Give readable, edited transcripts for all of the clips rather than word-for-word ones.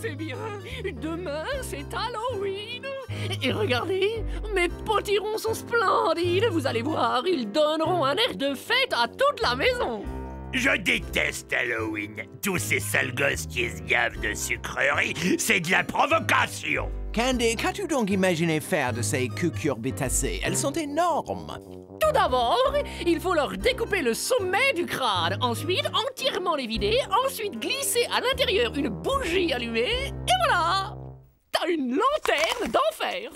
c'est bien. Demain, c'est Halloween. Et regardez, mes potirons sont splendides. Vous allez voir, ils donneront un air de fête à toute la maison. Je déteste Halloween. Tous ces sales gosses qui se gavent de sucreries, c'est de la provocation. Candy, qu'as-tu donc imaginé faire de ces cucurbitacées? Elles sont énormes. Tout d'abord, il faut leur découper le sommet du crâne. Ensuite, entièrement les vider. Ensuite, glisser à l'intérieur une bougie allumée. Et voilà! T'as une lanterne d'enfer.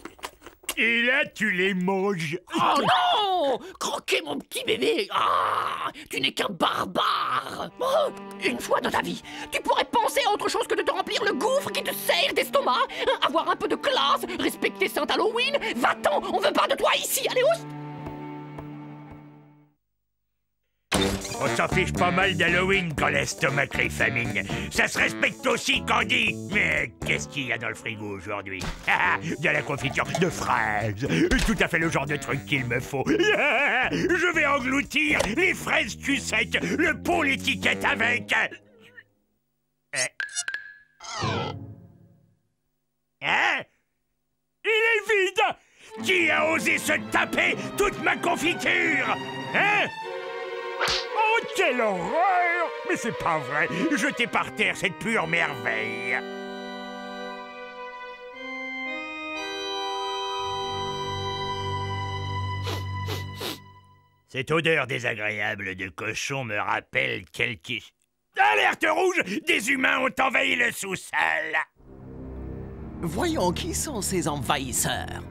Et là, tu les manges. Oh non! Croquer mon petit bébé! Ah! Tu n'es qu'un barbare! Oh, une fois dans ta vie, tu pourrais penser à autre chose que de te remplir le gouffre qui te serre d'estomac! Avoir un peu de classe, respecter Saint Halloween! Va-t'en! On veut pas de toi ici! Allez, oust! On s'en fiche pas mal d'Halloween quand l'estomac crie famine. Ça se respecte aussi, Candy. Mais qu'est-ce qu'il y a dans le frigo aujourd'hui? De la confiture de fraises. Tout à fait le genre de truc qu'il me faut. Je vais engloutir les fraises sucettes, le pot, l'étiquette avec. Hein? Il est vide! Qui a osé se taper toute ma confiture? Hein? Oh, quelle horreur! Mais c'est pas vrai! Jeter par terre cette pure merveille! Cette odeur désagréable de cochon me rappelle quelque... Alerte rouge! Des humains ont envahi le sous-sol! Voyons qui sont ces envahisseurs.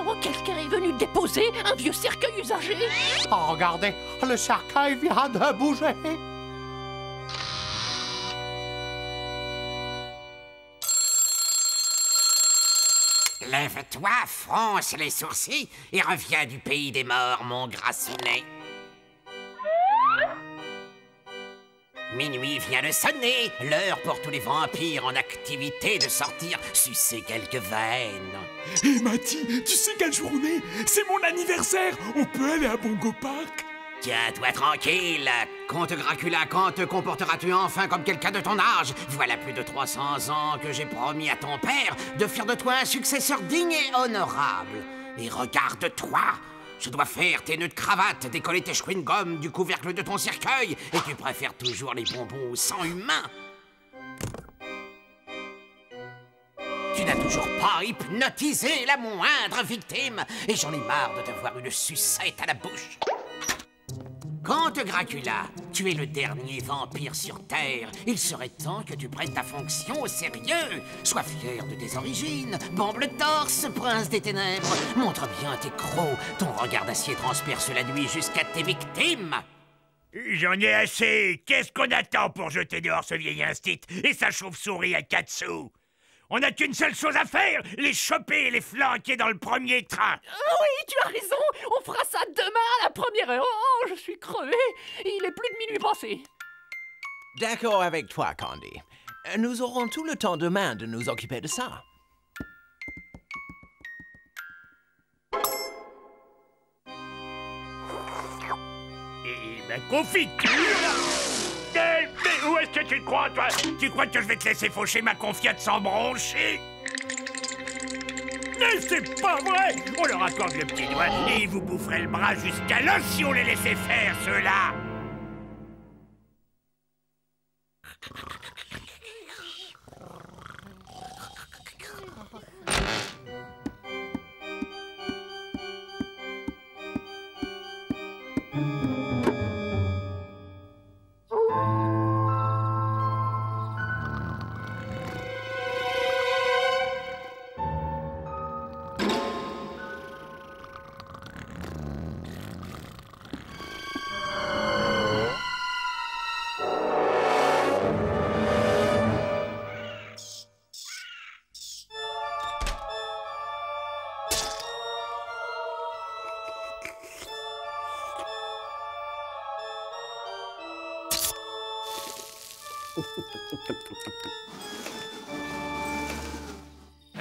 Oh, quelqu'un est venu déposer un vieux cercueil usagé. Oh, regardez, le cercueil vient de bouger. Lève-toi, fronce les sourcils et reviens du pays des morts, mon grassounet. Minuit vient de sonner, l'heure pour tous les vampires en activité de sortir sucer quelques veines. Hé Matty, tu sais quel jour on est? C'est mon anniversaire. On peut aller à Bongo Park? Tiens-toi tranquille. Comte Dracula, quand te comporteras-tu enfin comme quelqu'un de ton âge? Voilà plus de 300 ans que j'ai promis à ton père de faire de toi un successeur digne et honorable. Et regarde-toi! Je dois faire tes nœuds de cravate, décoller tes chewing-gums du couvercle de ton cercueil, et tu préfères toujours les bonbons au sang humain. Tu n'as toujours pas hypnotisé la moindre victime, et j'en ai marre de te voir une sucette à la bouche. Comte Dracula, tu es le dernier vampire sur Terre. Il serait temps que tu prennes ta fonction au sérieux. Sois fier de tes origines. Bombe le torse, prince des ténèbres. Montre bien tes crocs. Ton regard d'acier transperce la nuit jusqu'à tes victimes. J'en ai assez. Qu'est-ce qu'on attend pour jeter dehors ce vieil instit et sa chauve-souris à 4 sous? On n'a qu'une seule chose à faire, les choper et les flanquer dans le premier train. Oui, tu as raison. On fera ça demain à la première heure. Oh, je suis crevé. Il est plus de minuit passé. D'accord avec toi, Candy. Nous aurons tout le temps demain de nous occuper de ça. Et ma confiture! Mais où est-ce que tu te crois, toi? Tu crois que je vais te laisser faucher ma confiote sans broncher? Mais c'est pas vrai! On leur accorde le petit doigt et ils vous boufferaient le bras jusqu'à l'os si on les laissait faire, ceux-là!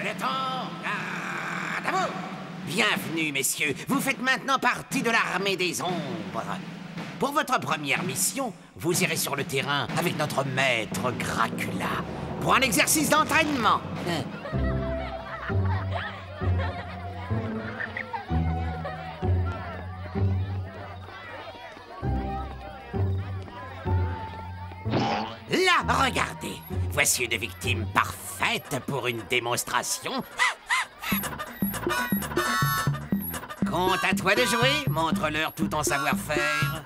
Le temps! D'abord! Bienvenue, messieurs. Vous faites maintenant partie de l'armée des ombres. Pour votre première mission, vous irez sur le terrain avec notre maître Dracula pour un exercice d'entraînement. Là, regardez. Voici une victime parfaite pour une démonstration. Compte à toi de jouer. Montre-leur tout ton savoir-faire.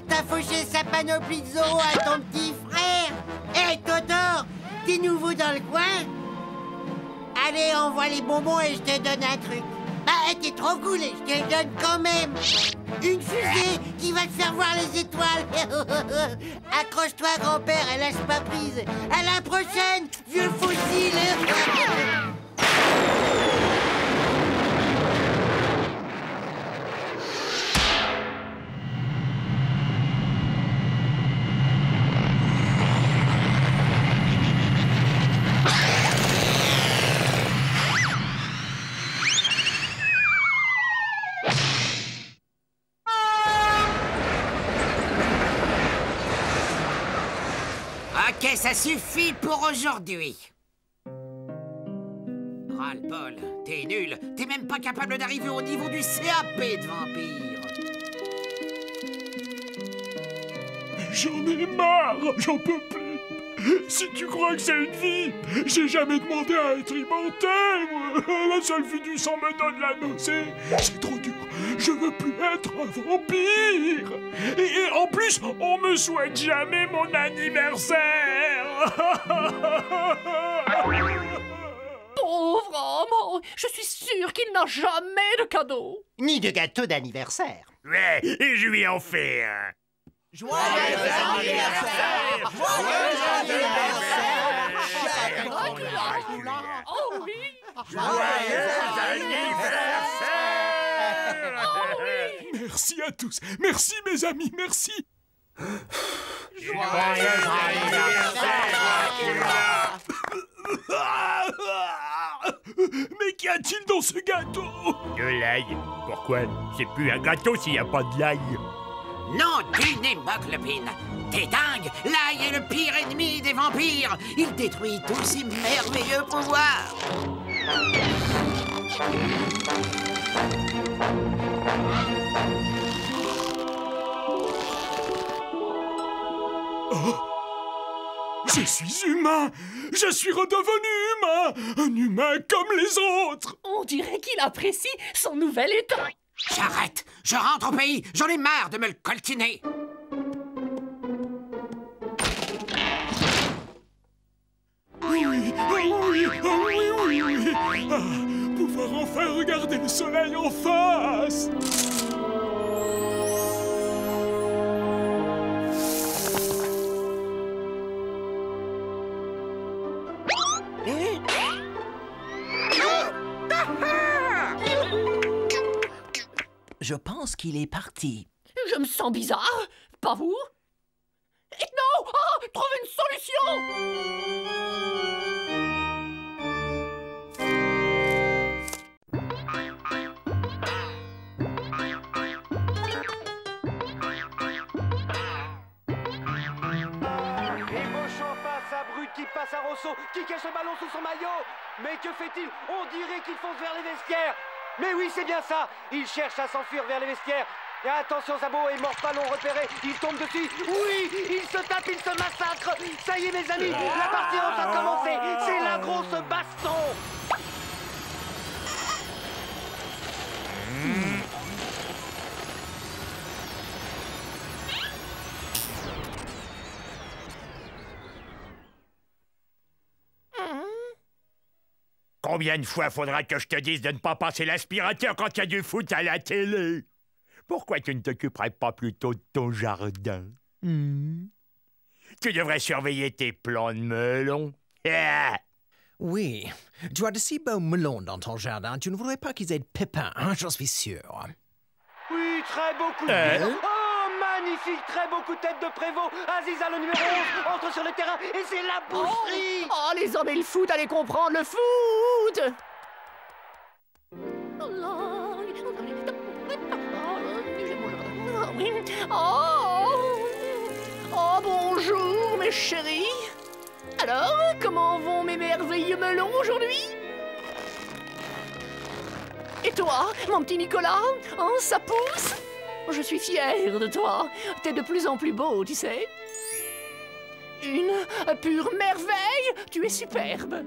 T'as fauché sa panoplie de Zorro à ton petit frère. Hé, Totoro, t'es nouveau dans le coin? Allez, envoie les bonbons et je te donne un truc. Bah, t'es trop cool et je te donne quand même. Une fusée qui va te faire voir les étoiles. Accroche-toi, grand-père, et lâche pas prise. À la prochaine, vieux fossile. Ok, ça suffit pour aujourd'hui. Ras-le-bol, t'es nul. T'es même pas capable d'arriver au niveau du CAP de vampire. J'en ai marre, j'en peux plus. Si tu crois que c'est une vie, j'ai jamais demandé à être immortel, moi. La seule vue du sang me donne la nausée. C'est trop dur, je veux plus être un vampire. Et en plus, on me souhaite jamais mon anniversaire. Pauvre homme, je suis sûre qu'il n'a jamais de cadeau. Ni de gâteau d'anniversaire. Ouais, et je lui en fais un. Joyeux anniversaire! Joyeux anniversaire! Oh oui! Joyeux anniversaire! Oh oui! Merci à tous, merci mes amis, merci. Joyeux anniversaire, Mais qu'y a-t-il dans ce gâteau? De l'ail. Pourquoi? C'est plus un gâteau s'il n'y a pas de l'ail. Non, d'une hémoglobine. T'es dingue. L'ail est le pire ennemi des vampires. Il détruit tous ses merveilleux pouvoirs. Oh, je suis humain. Je suis redevenu humain. Un humain comme les autres. On dirait qu'il apprécie son nouvel état. J'arrête. Je rentre au pays. J'en ai marre de me le coltiner. Oui, oui, oui. Ah, pouvoir enfin regarder le soleil en face. Je pense qu'il est parti. Je me sens bizarre, pas vous? Ethno! Oh, trouve une solution! Qui passe à Rosso, qui cache le ballon sous son maillot. Mais que fait-il? On dirait qu'il fonce vers les vestiaires. Mais oui, c'est bien ça. Il cherche à s'enfuir vers les vestiaires. Et attention, Zabo et Morpalon repéré. Il tombe dessus. Oui, il se tape, il se massacre. Ça y est, mes amis, la partie est enfin commencée. C'est la grosse baston. Combien de fois faudra que je te dise de ne pas passer l'aspirateur quand il y a du foot à la télé? Pourquoi tu ne t'occuperais pas plutôt de ton jardin? Tu devrais surveiller tes plants de melon. Oui, tu as de si beaux melons dans ton jardin, tu ne voudrais pas qu'ils aient de pépins, hein, j'en suis sûr. Oui, très beau coup de pied. Oh, magnifique, très beau coup de tête de Prévost. Aziza, le numéro 11, entre sur le terrain et c'est la boucherie. Oh, les hommes et le foot, allez comprendre le foot. Oh, bonjour, mes chéris. Alors, comment vont mes merveilleux melons aujourd'hui? Et toi, mon petit Nicolas? Hein, ça pousse? Je suis fière de toi. T'es de plus en plus beau, tu sais. Une pure merveille. Tu es superbe.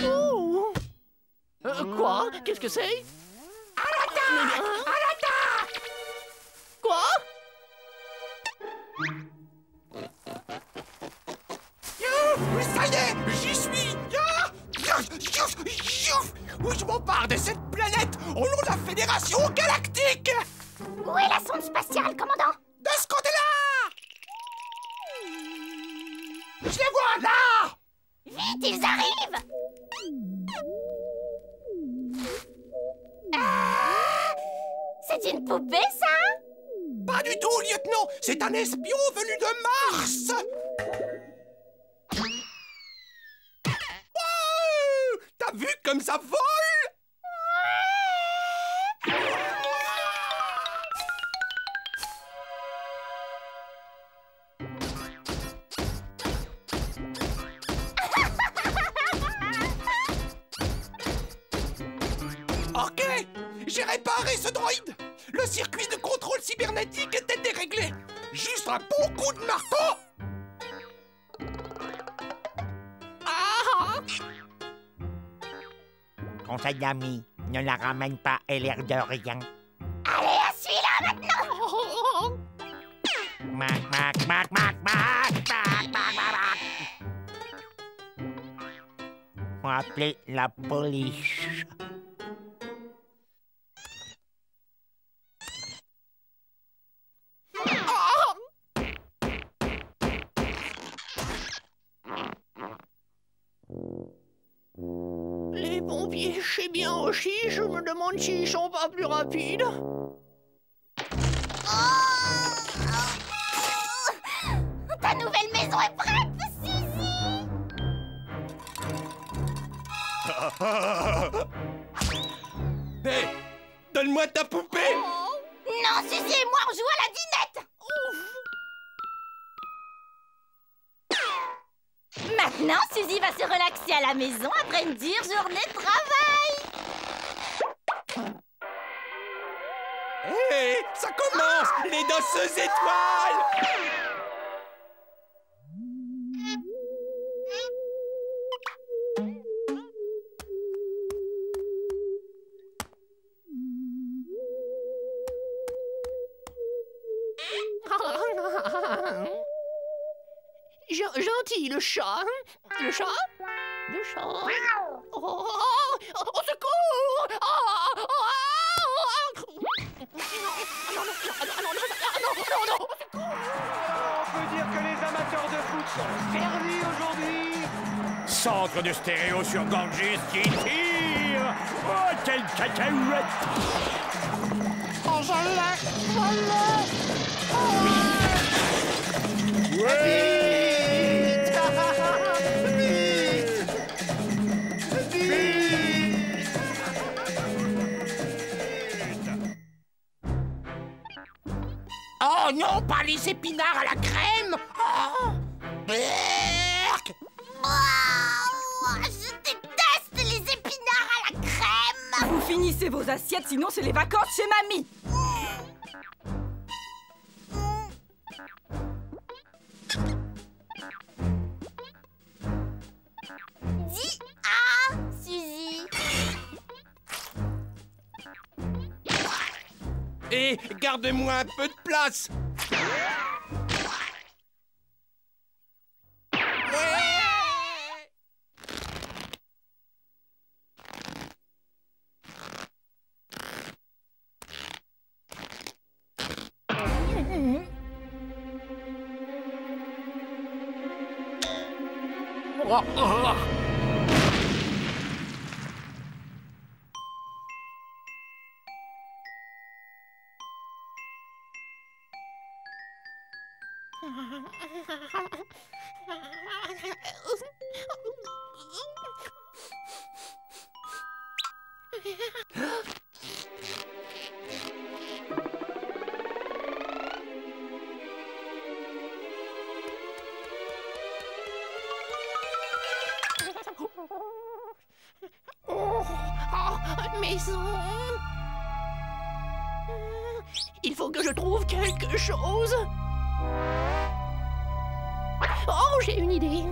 Oh. Quoi? Qu'est-ce que c'est? À l'attaque! À l'attaque! Quoi? Ça y est, j'y suis. Où je m'empare de cette planète au nom de la Fédération Galactique. Où est la sonde spatiale, commandant? De ce côté-là. Je les vois là. Vite, ils arrivent. C'est une poupée, ça? Pas du tout, lieutenant. C'est un espion venu de Mars. T'as vu comme ça vole? Ok, j'ai réparé ce droïde. Le circuit de contrôle cybernétique était déréglé. Juste un bon coup de marteau. Conseil d'amis, ne la ramène pas, elle a l'air de rien. Allez, à celui-là maintenant. Mac, mac, mac, mac, mac, mac, mac, mac. Faut appeler la police. Les pompiers chez bien aussi, je me demande s'ils sont pas plus rapides. Ta nouvelle maison est prête, Suzy. Hé, donne-moi ta poupée. Non, Suzy et moi, on joue à la dinette. Maintenant, Suzy va se relaxer à la maison après une dure journée de travail. Hé, ça commence, les danseuses étoiles. Gentil, le chat. Le chat? Le chat. Oh, au secours! On peut dire que les amateurs de foot sont servis aujourd'hui. Centre de stéréo sur Ganges qui tire. Oh, quelle cacahuète! Oh, je l'ai. Ouais! Oh non, pas les épinards à la crème. Oh, berk. Je déteste les épinards à la crème. Vous finissez vos assiettes, sinon c'est les vacances chez mamie. Dis Suzy. Et garde-moi un peu de place. Maison. Il faut que je trouve quelque chose. Oh, j'ai une idée.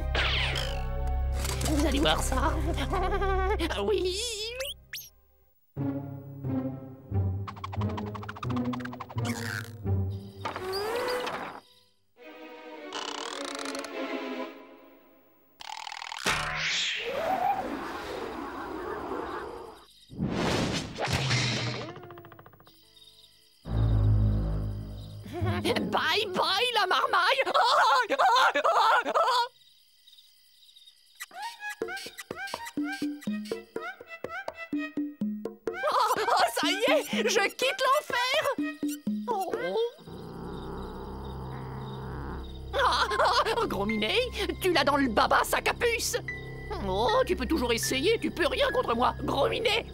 Vous allez voir ça. Oui. Bye bye la marmaille. Oh, ça y est, je quitte l'enfer. Gros Minet, tu l'as dans le baba sac à puce. Oh, tu peux toujours essayer, tu peux rien contre moi, Gros Minet.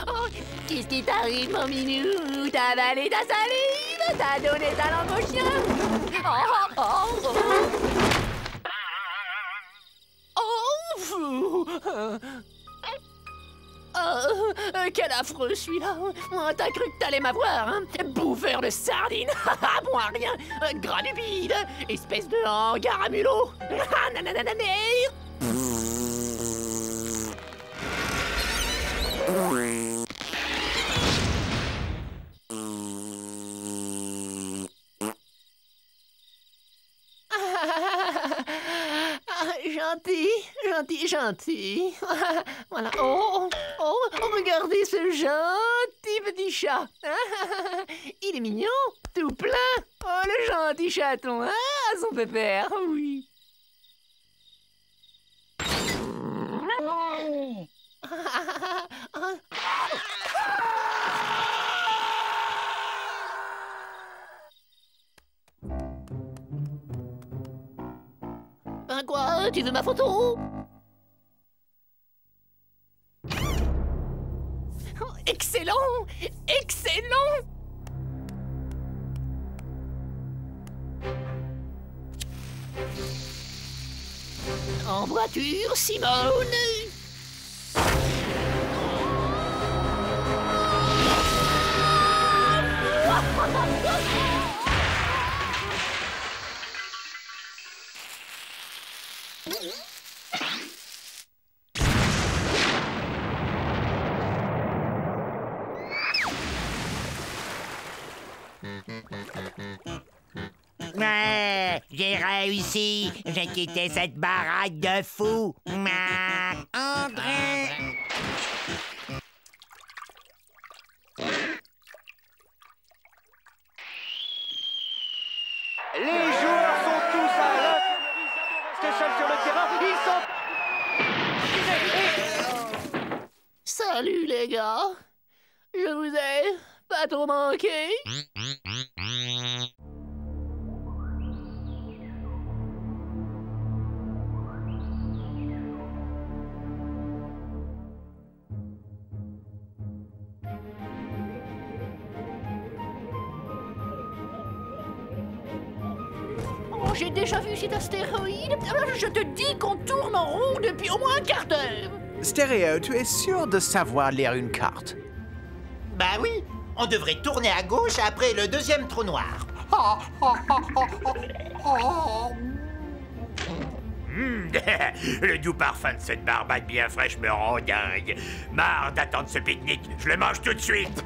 Oh, qu'est-ce qui t'arrive, mon minou? T'as avalé ta salive, t'as donné ta langue au chien. Quel affreux celui-là. T'as cru que t'allais m'avoir, hein? Bouffeur de sardines. Bon à rien. Gras du bide. Espèce de hangar à mulot. Gentil. Voilà. Oh, regardez ce gentil petit chat. Il est mignon, tout plein. Oh, le gentil chaton, hein, son pépère, oui. Quoi? Tu veux ma photo? Excellent! Excellent! En voiture, Simone! Ouais, j'ai réussi. J'ai quitté cette baraque de fous. André. Les joueurs sont tous à l'infirmerie. C'est seul sur le terrain. Ils sont... Salut les gars. Je vous ai pas trop manqué. J'ai déjà vu cet astéroïde. Je te dis qu'on tourne en rond depuis au moins un quart d'heure. Stéréo, tu es sûr de savoir lire une carte? Bah oui, on devrait tourner à gauche après le deuxième trou noir. Le doux parfum de cette barbade bien fraîche me rend dingue. Marre d'attendre ce pique-nique, je le mange tout de suite.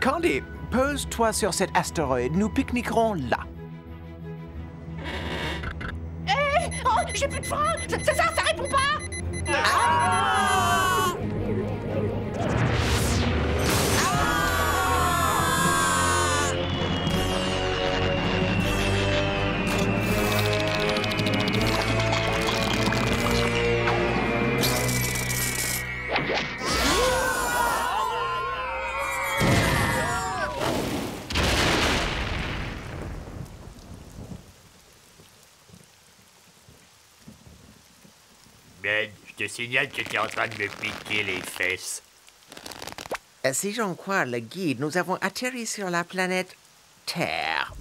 Candy, pose-toi sur cet astéroïde, nous pique-niquerons là. Oh, j'ai plus de frein. Ça répond pas. Ben, je te signale que t'es en train de me piquer les fesses. Si j'en crois le guide, nous avons atterri sur la planète Terre.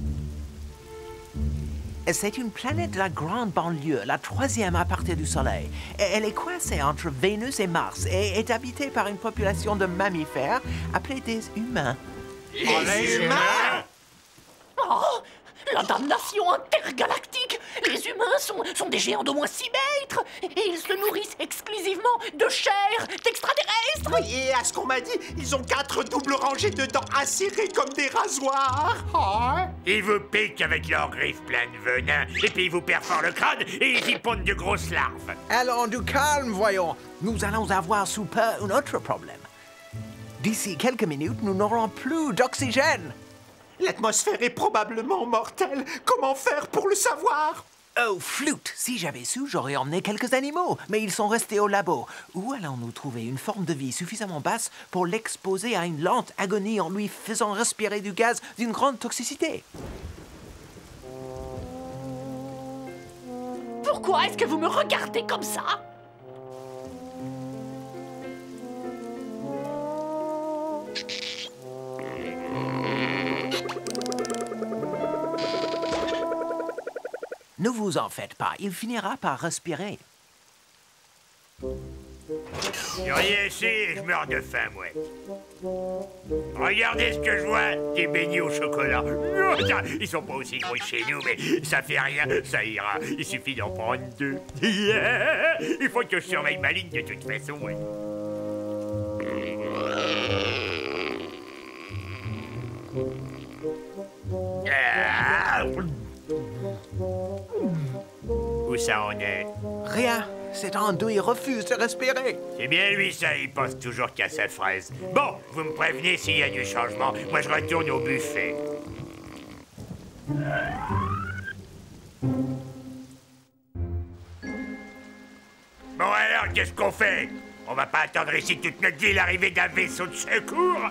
C'est une planète de la grande banlieue, la 3e à partir du Soleil. Elle est coincée entre Vénus et Mars et est habitée par une population de mammifères appelés des humains. Les humains? Oh, la damnation intergalactique! Les humains sont des géants d'au moins 6 mètres et ils se nourrissent exclusivement de chair d'extraterrestres! Oui, et à ce qu'on m'a dit, ils ont 4 doubles rangées de dents acérées comme des rasoirs. Ils vous piquent avec leurs griffes pleines de venin, et puis ils vous perforent le crâne et ils y pondent de grosses larves. Allons du calme, voyons. Nous allons avoir sous peu un autre problème. D'ici quelques minutes, nous n'aurons plus d'oxygène. L'atmosphère est probablement mortelle. Comment faire pour le savoir? Oh, flûte! Si j'avais su, j'aurais emmené quelques animaux, mais ils sont restés au labo. Où allons-nous trouver une forme de vie suffisamment basse pour l'exposer à une lente agonie en lui faisant respirer du gaz d'une grande toxicité? Pourquoi est-ce que vous me regardez comme ça? Ne vous en faites pas, il finira par respirer. J'ai rien ici et je meurs de faim, moi. Regardez ce que je vois, des beignets au chocolat. Ils sont pas aussi gros que chez nous, mais ça fait rien, ça ira. Il suffit d'en prendre 2. Il faut que je surveille ma ligne de toute façon, ouais. Où ça en est? Rien. Cet andouille refuse de respirer. C'est bien lui, ça. Il pense toujours qu'à sa fraise. Bon, vous me prévenez s'il y a du changement. Moi, je retourne au buffet. Bon, alors, qu'est-ce qu'on fait? On va pas attendre ici toute notre vie l'arrivée d'un vaisseau de secours?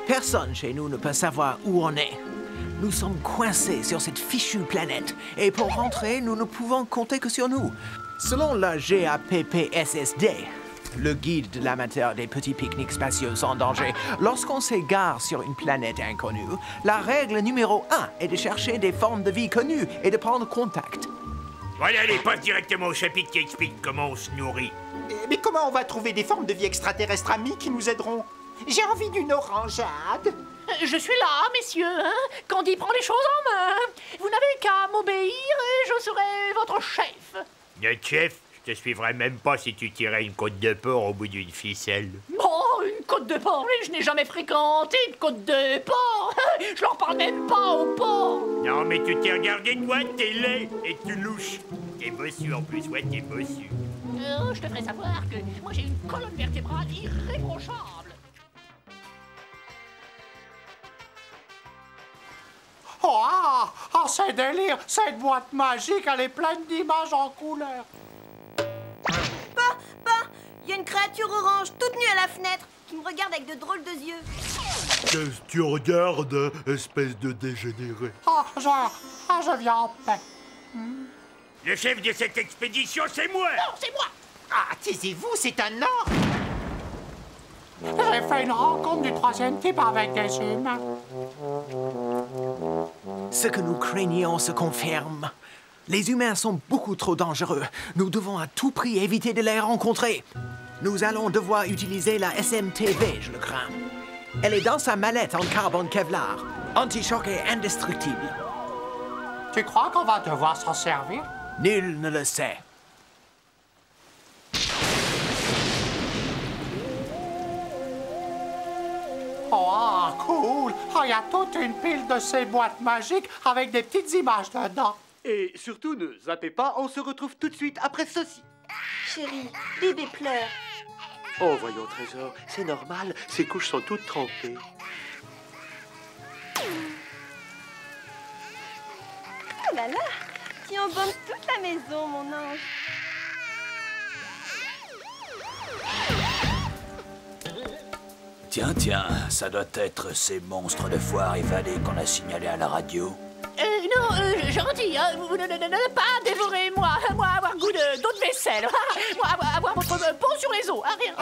Personne chez nous ne peut savoir où on est. Nous sommes coincés sur cette fichue planète. Et pour rentrer, nous ne pouvons compter que sur nous. Selon la GAPPSSD, le guide de l'amateur des petits pique-niques spatiaux sans danger, lorsqu'on s'égare sur une planète inconnue, la règle numéro 1 est de chercher des formes de vie connues et de prendre contact. Voilà, allez, passe directement au chapitre qui explique comment on se nourrit. Mais comment on va trouver des formes de vie extraterrestres amies qui nous aideront? J'ai envie d'une orangeade. Je suis là, messieurs, hein? Candy prend les choses en main. Vous n'avez qu'à m'obéir et je serai votre chef. Notre chef, je te suivrai même pas si tu tirais une côte de porc au bout d'une ficelle. Oh, une côte de porc, mais je n'ai jamais fréquenté une côte de porc. Je leur parle même pas au porc. Non, mais tu t'es regardé, toi, t'es laid et tu louches. T'es bossu en plus, ouais, t'es bossu. Je te ferai savoir que moi j'ai une colonne vertébrale irréprochable. Oh, c'est délire! Cette boîte magique, elle est pleine d'images en couleur. Il y a une créature orange toute nue à la fenêtre qui me regarde avec de drôles de yeux. Qu'est-ce que tu regardes, espèce de dégénéré? Je viens en paix. Le chef de cette expédition, c'est moi! Non, c'est moi! Ah, taisez-vous, c'est un or! J'ai fait une rencontre du 3e type avec des humains. Ce que nous craignions se confirme. Les humains sont beaucoup trop dangereux. Nous devons à tout prix éviter de les rencontrer. Nous allons devoir utiliser la SMTV, je le crains. Elle est dans sa mallette en carbone Kevlar. Anti-choc et indestructible. Tu crois qu'on va devoir s'en servir? Nul ne le sait. Oh, cool! Il y a toute une pile de ces boîtes magiques avec des petites images dedans. Et surtout, ne zappez pas, on se retrouve tout de suite après ceci. Chérie, bébé pleure. Oh, voyons, Trésor, c'est normal, ses couches sont toutes trempées. Oh là là, tu embaumes toute la maison, mon ange. Tiens, ça doit être ces monstres de foire évadés qu'on a signalés à la radio. Non, gentil, hein, vous ne pas dévorer moi avoir goût de d'eau de vaisselle. Moi, avoir votre peau sur les os. Hein, rien.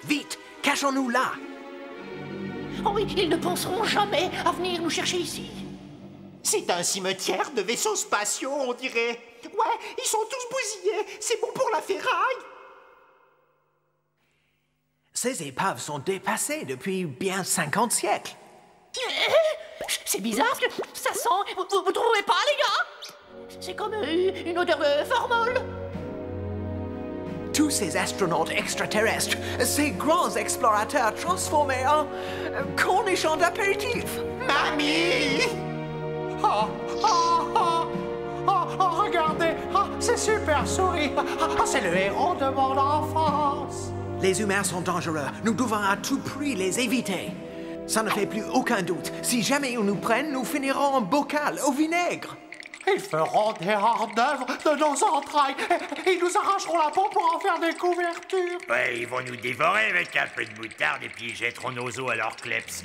Vite, cachons-nous là. Oh oui, ils ne penseront jamais à venir nous chercher ici. C'est un cimetière de vaisseaux spatiaux, on dirait. Ouais, ils sont tous bousillés. C'est bon pour la ferraille. Ces épaves sont dépassées depuis bien 50 siècles. C'est bizarre, parce que ça sent... Vous trouvez pas, les gars? C'est comme une odeur de formol. Tous ces astronautes extraterrestres, ces grands explorateurs transformés en cornichons d'apéritif. Mamie! Oh, oh, oh, oh, oh, regardez! Oh, c'est Super Souris! Oh, c'est le héros de mon enfance! Les humains sont dangereux. Nous devons à tout prix les éviter. Ça ne fait plus aucun doute. Si jamais ils nous prennent, nous finirons en bocal au vinaigre. Ils feront des hors-d'œuvre de nos entrailles. Ils nous arracheront la peau pour en faire des couvertures. Ouais, ils vont nous dévorer avec un peu de moutarde et puis ils jetteront nos os à leur kleps.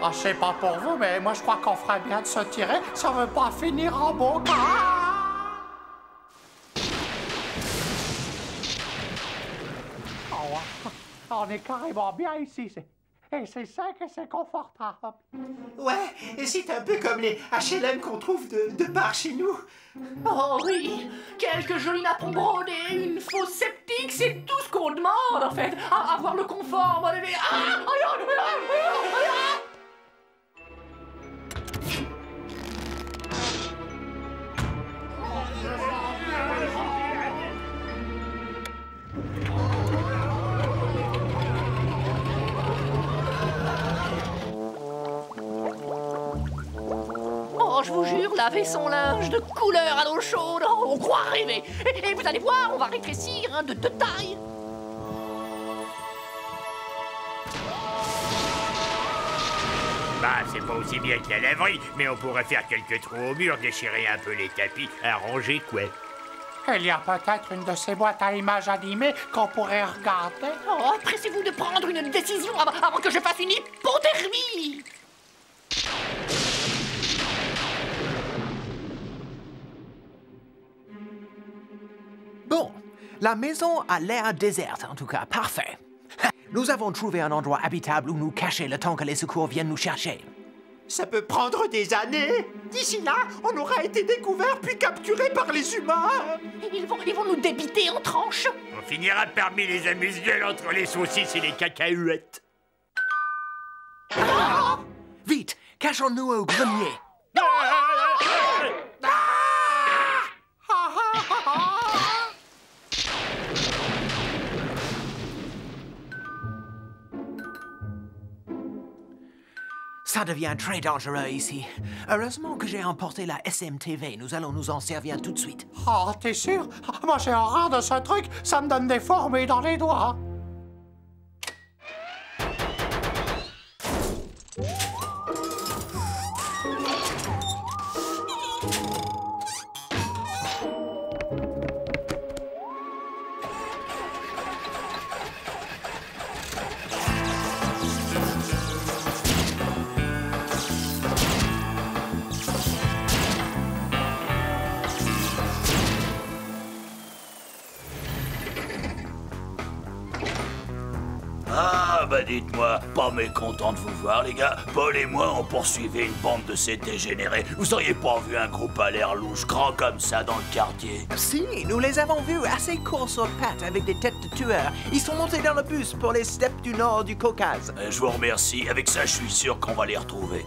Ah, je sais pas pour vous, mais moi je crois qu'on ferait bien de se tirer. Ça veut pas finir en bocal. On est carrément bien ici. Et c'est ça que c'est confortable. Ouais, et c'est un peu comme les HLM qu'on trouve de par chez nous. Oh oui, quelques jolies nappes brodées, une fosse septique, c'est tout ce qu'on demande en fait. Avoir le confort, mon bébé. Oh, je vous jure, laver son linge de couleur à l'eau chaude, oh, on croit rêver. Et vous allez voir, on va rétrécir hein, de taille. Bah, c'est pas aussi bien que la laverie, mais on pourrait faire quelques trous au mur, déchirer un peu les tapis, arranger quoi. Il y a peut-être une de ces boîtes à images animées qu'on pourrait regarder. Oh, pressez-vous de prendre une décision avant que je fasse une hypothermie. Bon, la maison a l'air déserte, en tout cas, parfait. Nous avons trouvé un endroit habitable où nous cacher le temps que les secours viennent nous chercher. Ça peut prendre des années. D'ici là, on aura été découvert puis capturé par les humains. Ils vont nous débiter en tranches. On finira parmi les amuse-gueules entre les saucisses et les cacahuètes. Ah! Vite, cachons-nous au grenier. Ça devient très dangereux ici. Heureusement que j'ai emporté la SMTV. Nous allons nous en servir tout de suite. Oh, t'es sûr? Moi, j'ai horreur de ce truc. Ça me donne des fourmis dans les doigts. Ah, bah dites-moi, pas mécontent de vous voir, les gars. Paul et moi, on poursuivait une bande de ces dégénérés. Vous auriez pas vu un groupe à l'air louche, grand comme ça, dans le quartier? Si, nous les avons vus assez courts sur pattes avec des têtes de tueurs. Ils sont montés dans le bus pour les steppes du nord du Caucase. Je vous remercie. Avec ça, je suis sûr qu'on va les retrouver.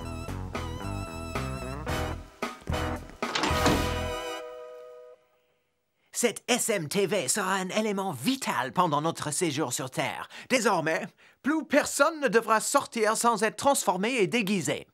Cette SMTV sera un élément vital pendant notre séjour sur Terre. Désormais, plus personne ne devra sortir sans être transformé et déguisé.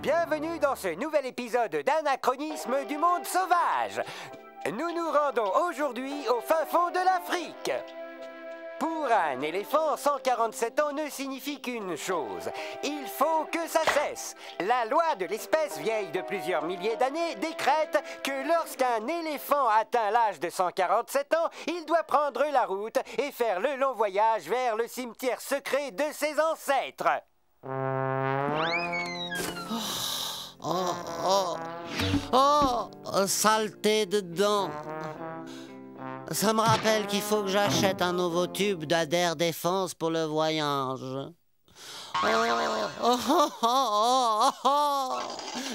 Bienvenue dans dans ce nouvel épisode d'Anachronisme du monde sauvage. Nous nous rendons aujourd'hui au fin fond de l'Afrique. Pour un éléphant, 147 ans ne signifie qu'une chose. Il faut que ça cesse. La loi de l'espèce, vieille de plusieurs milliers d'années, décrète que lorsqu'un éléphant atteint l'âge de 147 ans, il doit prendre la route et faire le long voyage vers le cimetière secret de ses ancêtres. Saleté dedans. Ça me rappelle qu'il faut que j'achète un nouveau tube d'Adair Défense pour le voyage.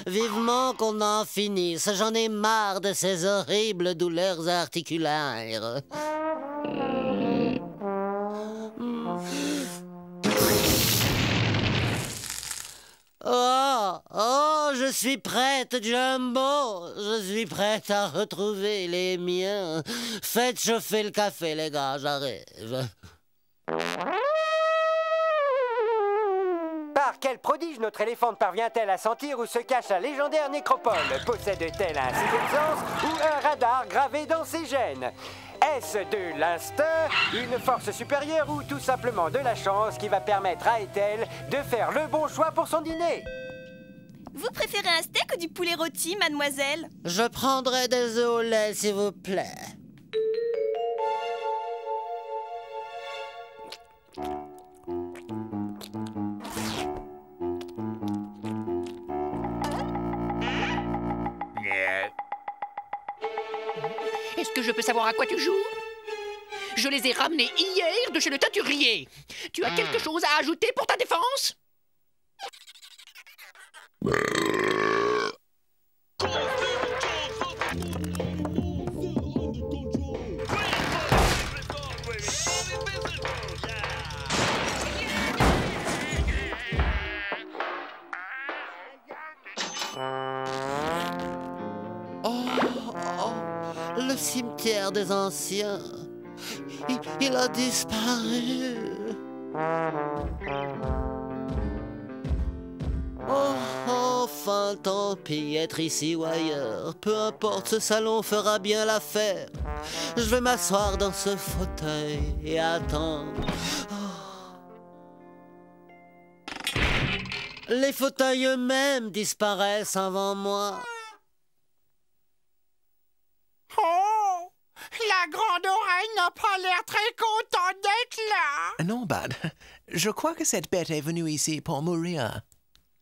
Vivement qu'on en finisse. J'en ai marre de ces horribles douleurs articulaires. Je suis prête, Jumbo. Je suis prête à retrouver les miens. Faites chauffer le café, les gars, j'arrive. Par quel prodige notre éléphante parvient-elle à sentir où se cache la légendaire nécropole? Possède-t-elle un sixième sens ou un radar gravé dans ses gènes? Est-ce de l'instinct, une force supérieure ou tout simplement de la chance qui va permettre à Ethel de faire le bon choix pour son dîner? Vous préférez un steak ou du poulet rôti, mademoiselle? Je prendrai des œufs au lait, s'il vous plaît. Est-ce que je peux savoir à quoi tu joues? Je les ai ramenés hier de chez le teinturier. Tu as quelque chose à ajouter pour ta défense? Le cimetière des anciens. Il a disparu. Enfin, tant pis, être ici ou ailleurs. Peu importe, ce salon fera bien l'affaire. Je vais m'asseoir dans ce fauteuil et attendre. Les fauteuils eux-mêmes disparaissent avant moi. Oh! La grande oreille n'a pas l'air très contente d'être là. Non, Bud. Je crois que cette bête est venue ici pour mourir.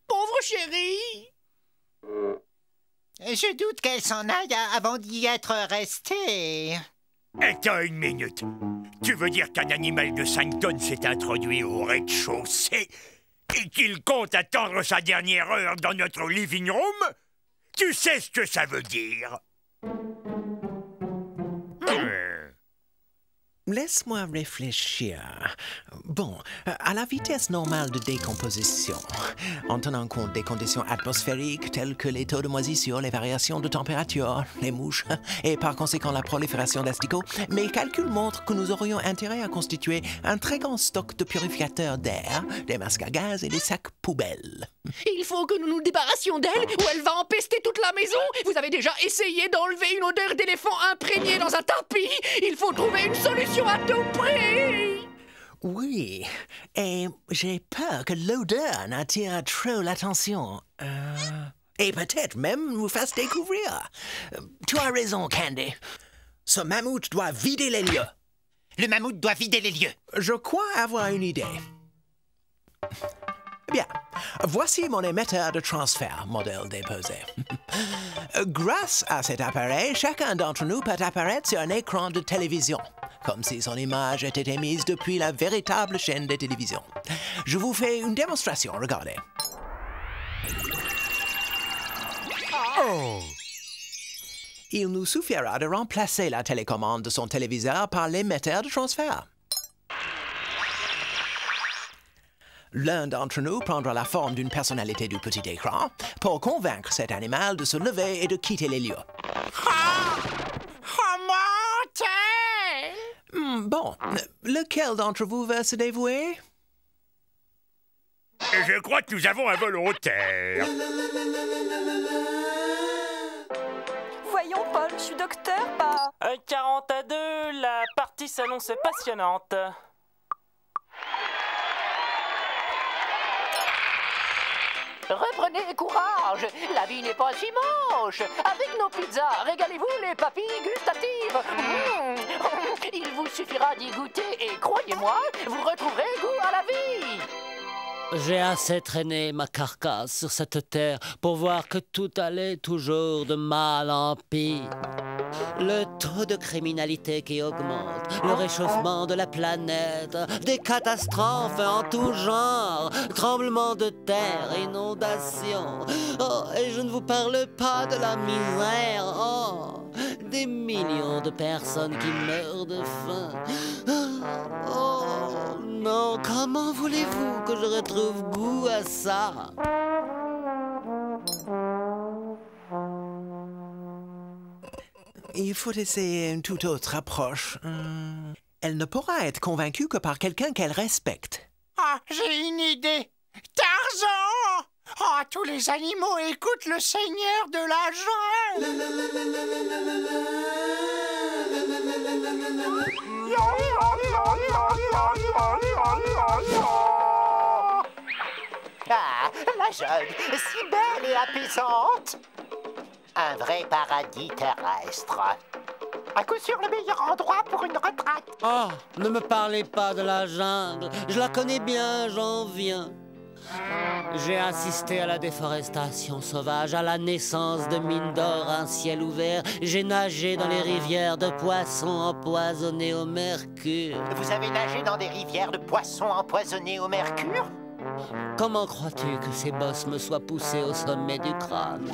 Pauvre chérie! Je doute qu'elle s'en aille avant d'y être restée. Attends une minute. Tu veux dire qu'un animal de 5 tonnes s'est introduit au rez-de-chaussée et qu'il compte attendre sa dernière heure dans notre living room? Tu sais ce que ça veut dire? Laisse-moi réfléchir. Bon, à la vitesse normale de décomposition, en tenant compte des conditions atmosphériques telles que les taux de moisissure, les variations de température, les mouches et par conséquent la prolifération d'asticots, mes calculs montrent que nous aurions intérêt à constituer un très grand stock de purificateurs d'air, des masques à gaz et des sacs poubelles. Il faut que nous nous débarrassions d'elle ou elle va empester toute la maison. Vous avez déjà essayé d'enlever une odeur d'éléphant imprégnée dans un tapis. Il faut trouver une solution à tout prix. Oui, et j'ai peur que l'odeur n'attire trop l'attention. Et peut-être même vous fasse découvrir. Tu as raison, Candy. Ce mammouth doit vider les lieux. Le mammouth doit vider les lieux. Je crois avoir une idée. Bien, voici mon émetteur de transfert, modèle déposé. Grâce à cet appareil, chacun d'entre nous peut apparaître sur un écran de télévision, comme si son image était émise depuis la véritable chaîne de télévision. Je vous fais une démonstration, regardez. Oh! Il nous suffira de remplacer la télécommande de son téléviseur par l'émetteur de transfert. L'un d'entre nous prendra la forme d'une personnalité du petit écran pour convaincre cet animal de se lever et de quitter les lieux. Mortel! Bon, lequel d'entre vous veut se dévouer? Je crois que nous avons un volontaire. Voyons, Paul, je suis docteur, pas... 40 à 2, la partie s'annonce passionnante. Reprenez courage, la vie n'est pas si moche. Avec nos pizzas, régalez-vous les papilles gustatives. Il vous suffira d'y goûter et croyez-moi, vous retrouverez goût à la vie. J'ai assez traîné ma carcasse sur cette terre pour voir que tout allait toujours de mal en pire. Le taux de criminalité qui augmente, le réchauffement de la planète, des catastrophes en tout genre, tremblements de terre, inondations. Oh, et je ne vous parle pas de la misère. Oh, des millions de personnes qui meurent de faim. Oh non, comment voulez-vous que je retrouve goût à ça? Il faut essayer une toute autre approche. Elle ne pourra être convaincue que par quelqu'un qu'elle respecte. Ah, j'ai une idée. Tarzan! Ah, tous les animaux écoutent le seigneur de la jungle. Ah, la jungle, si belle et apaisante. Un vrai paradis terrestre. À coup sûr le meilleur endroit pour une retraite. Oh, ne me parlez pas de la jungle. Je la connais bien, j'en viens. J'ai assisté à la déforestation sauvage, à la naissance de mines d'or, un ciel ouvert. J'ai nagé dans les rivières de poissons empoisonnés au mercure. Vous avez nagé dans des rivières de poissons empoisonnés au mercure? Comment crois-tu que ces bosses me soient poussés au sommet du crâne?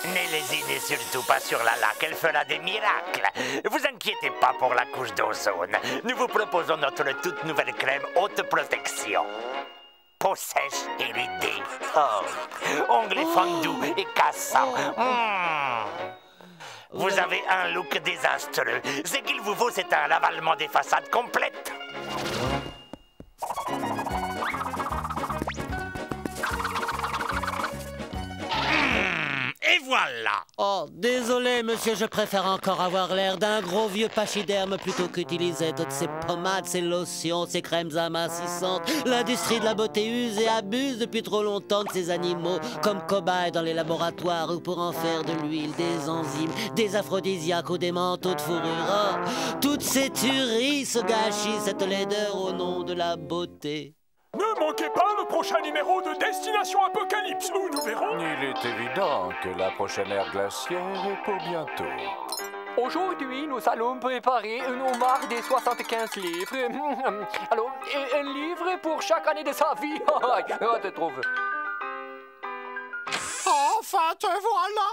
Ne lésinez surtout pas sur la laque, elle fera des miracles. Vous inquiétez pas pour la couche d'ozone. Nous vous proposons notre toute nouvelle crème haute protection. Peau sèche et ridée. Oh, ongles fendus et cassants. Vous avez un look désastreux. Ce qu'il vous faut, c'est un ravalement des façades complète. Et voilà! Oh, désolé, monsieur, je préfère encore avoir l'air d'un gros vieux pachyderme plutôt qu'utiliser toutes ces pommades, ces lotions, ces crèmes amincissantes. L'industrie de la beauté use et abuse depuis trop longtemps de ces animaux, comme cobayes dans les laboratoires ou pour en faire de l'huile, des enzymes, des aphrodisiaques ou des manteaux de fourrure. Oh, toutes ces tueries se gâchissent cette laideur au nom de la beauté. Ne manquez pas le prochain numéro de Destination Apocalypse, où nous verrons... Il est évident que la prochaine ère glaciaire est pour bientôt. Aujourd'hui, nous allons préparer un homard des 75 livres. Alors, un livre pour chaque année de sa vie. On te trouve. Enfin, te voilà!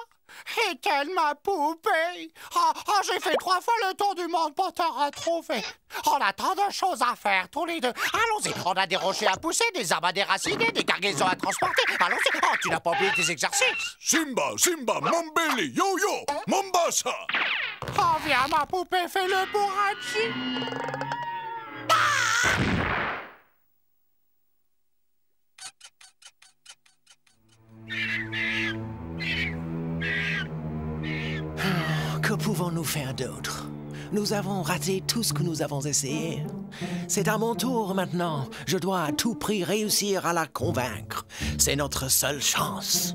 Est-elle ma poupée? J'ai fait 3 fois le tour du monde pour te retrouver. On a tant de choses à faire, tous les deux. Allons-y, on a des rochers à pousser, des arbres à déraciner, des cargaisons à transporter. Allons-y, tu n'as pas oublié tes exercices. Simba, Mambeli, Yo-Yo, Mombasa. Oh, viens, ma poupée, fais le bourrachi. Que pouvons-nous faire d'autre? Nous avons raté tout ce que nous avons essayé. C'est à mon tour maintenant. Je dois à tout prix réussir à la convaincre. C'est notre seule chance.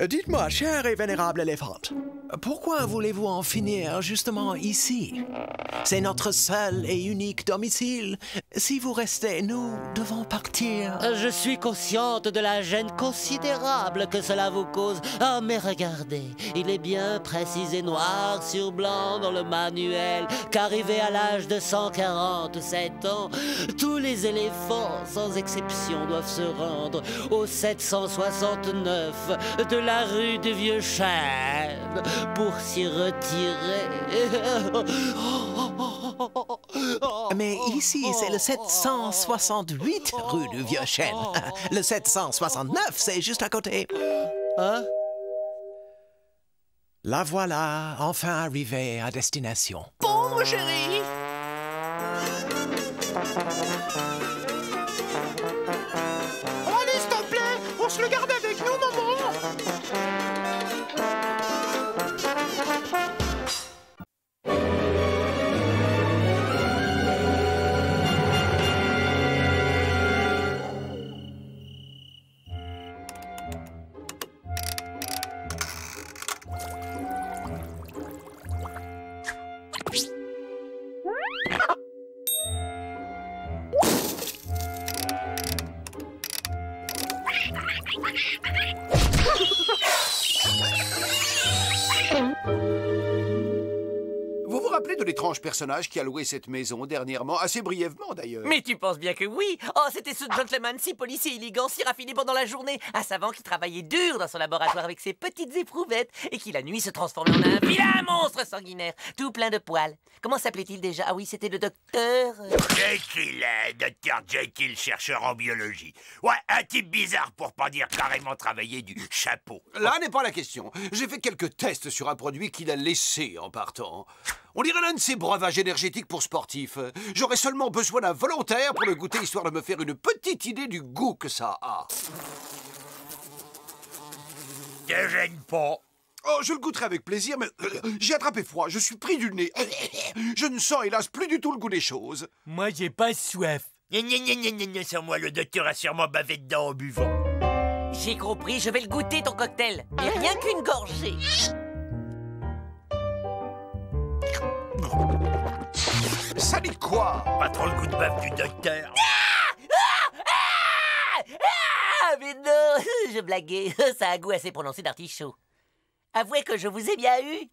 Dites-moi, cher et vénérable éléphante, pourquoi voulez-vous en finir justement ici? C'est notre seul et unique domicile. Si vous restez, nous devons partir. Je suis consciente de la gêne considérable que cela vous cause. Ah, mais regardez, il est bien précisé noir sur blanc dans le manuel qu'arrivé à l'âge de 147 ans, tous les éléphants, sans exception, doivent se rendre au 769 de la rue du Vieux Chêne pour s'y retirer. Mais ici, c'est le 768 rue du Vieux Chêne. Le 769, c'est juste à côté. Hein? La voilà, enfin arrivée à destination. Bon, mon chéri. Allez, s'il te plaît, on se le garde avec nous, maman. Vous vous rappelez de l'étrange personnage qui a loué cette maison dernièrement, assez brièvement d'ailleurs? Mais tu penses bien que oui. Oh, c'était ce gentleman si poli, si élégant, si raffiné pendant la journée. Un savant qui travaillait dur dans son laboratoire avec ses petites éprouvettes et qui la nuit se transformait en un vilain monstre sanguinaire, tout plein de poils. Comment s'appelait-il déjà? Ah oui, c'était le docteur... Jekyll, docteur Jekyll, chercheur en biologie. Ouais, un type bizarre pour pas dire carrément travailler du chapeau. Là n'est pas la question. J'ai fait quelques tests sur un produit qu'il a laissé en partant. On dirait l'un de ces breuvages énergétiques pour sportifs. J'aurais seulement besoin d'un volontaire pour le goûter, histoire de me faire une petite idée du goût que ça a. Te gêne pas. Oh, je le goûterai avec plaisir, mais j'ai attrapé froid, je suis pris du nez. Je ne sens hélas plus du tout le goût des choses. Moi, j'ai pas soif. Sans moi, le docteur a sûrement bavé dedans en buvant. J'ai compris, je vais le goûter ton cocktail. Mais rien qu'une gorgée. Ça dit quoi? Pas trop le goût de bave du docteur. Ah, mais non, je blaguais. Ça a un goût assez prononcé d'artichaut. Avouez que je vous ai bien eu.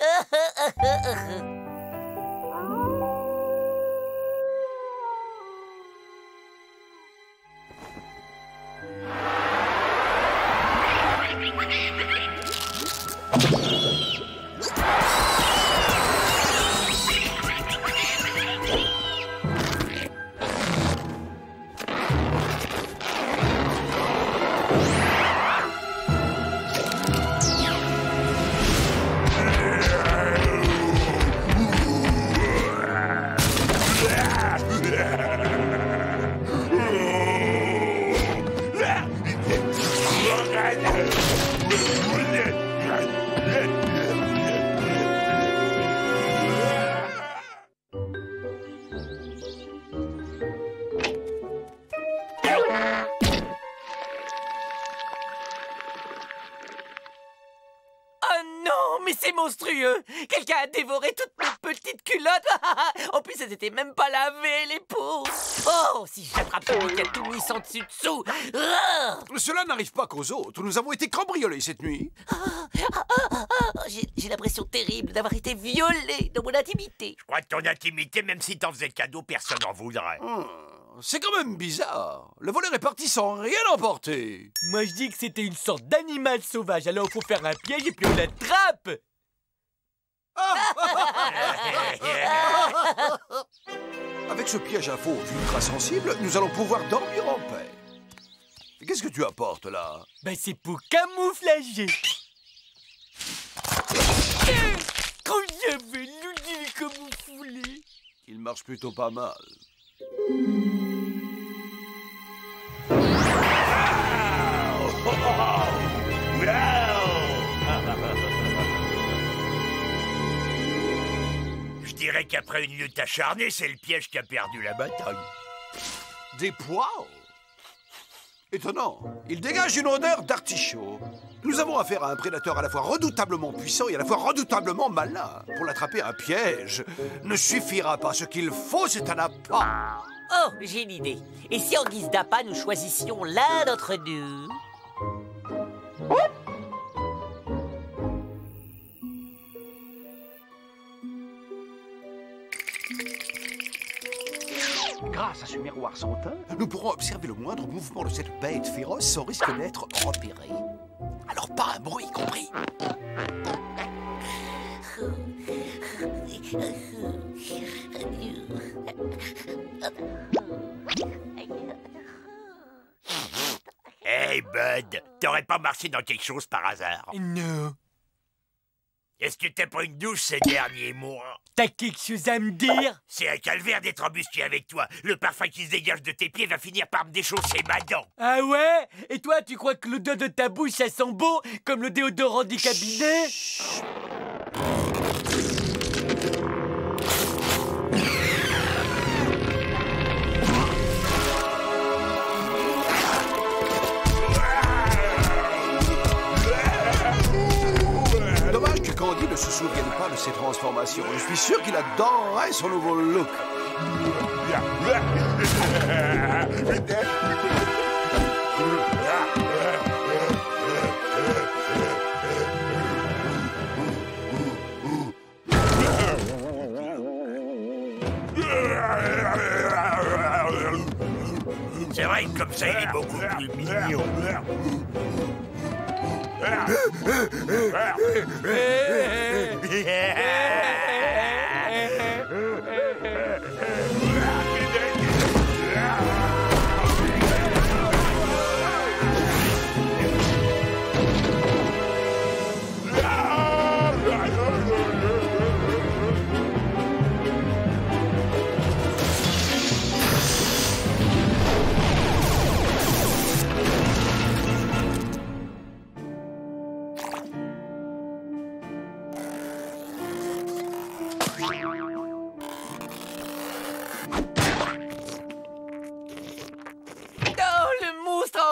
C'est monstrueux! Quelqu'un a dévoré toutes mes petites culottes! En plus, elles étaient même pas lavées, les pauvres! Oh, si j'attrape celui qui a tout mis sans dessus-dessous! Cela n'arrive pas qu'aux autres. Nous avons été cambriolés cette nuit. J'ai l'impression terrible d'avoir été violée dans mon intimité. Je crois que ton intimité, même si t'en faisais cadeau, personne n'en voudrait. C'est quand même bizarre. Le voleur est parti sans rien emporter. Moi, je dis que c'était une sorte d'animal sauvage. Alors, il faut faire un piège et puis on l'attrape. Avec ce piège à fauve ultra sensible, nous allons pouvoir dormir en paix. Qu'est-ce que tu apportes là? Ben, c'est pour camouflager. Quand j'avais l'outil camouflé. Il marche plutôt pas mal. Je dirais qu'après une lutte acharnée, c'est le piège qui a perdu la bataille. Des poireaux? Étonnant. Il dégage une odeur d'artichaut. Nous avons affaire à un prédateur à la fois redoutablement puissant et à la fois redoutablement malin. Pour l'attraper, un piège ne suffira pas. Ce qu'il faut, c'est un appât. Oh, j'ai une idée. Et si en guise d'appât, nous choisissions l'un d'entre nous? Grâce à ce miroir sans teint, nous pourrons observer le moindre mouvement de cette bête féroce sans risque d'être repéré. Alors pas un bruit, compris? Hey, Bud, t'aurais pas marché dans quelque chose par hasard? Non. Est-ce que t'as pas une douche ces derniers mois? T'as quelque chose à me dire? C'est un calvaire d'être embusqué avec toi. Le parfum qui se dégage de tes pieds va finir par me déchausser ma dent. Ah ouais? Et toi, tu crois que l'odeur de ta bouche, ça sent bon, comme le déodorant du cabinet? Dommage que Candy ne se souvienne pas de ses transformations. Je suis sûr qu'il adorerait son nouveau look. C'est vrai que comme ça, il est beaucoup plus mignon.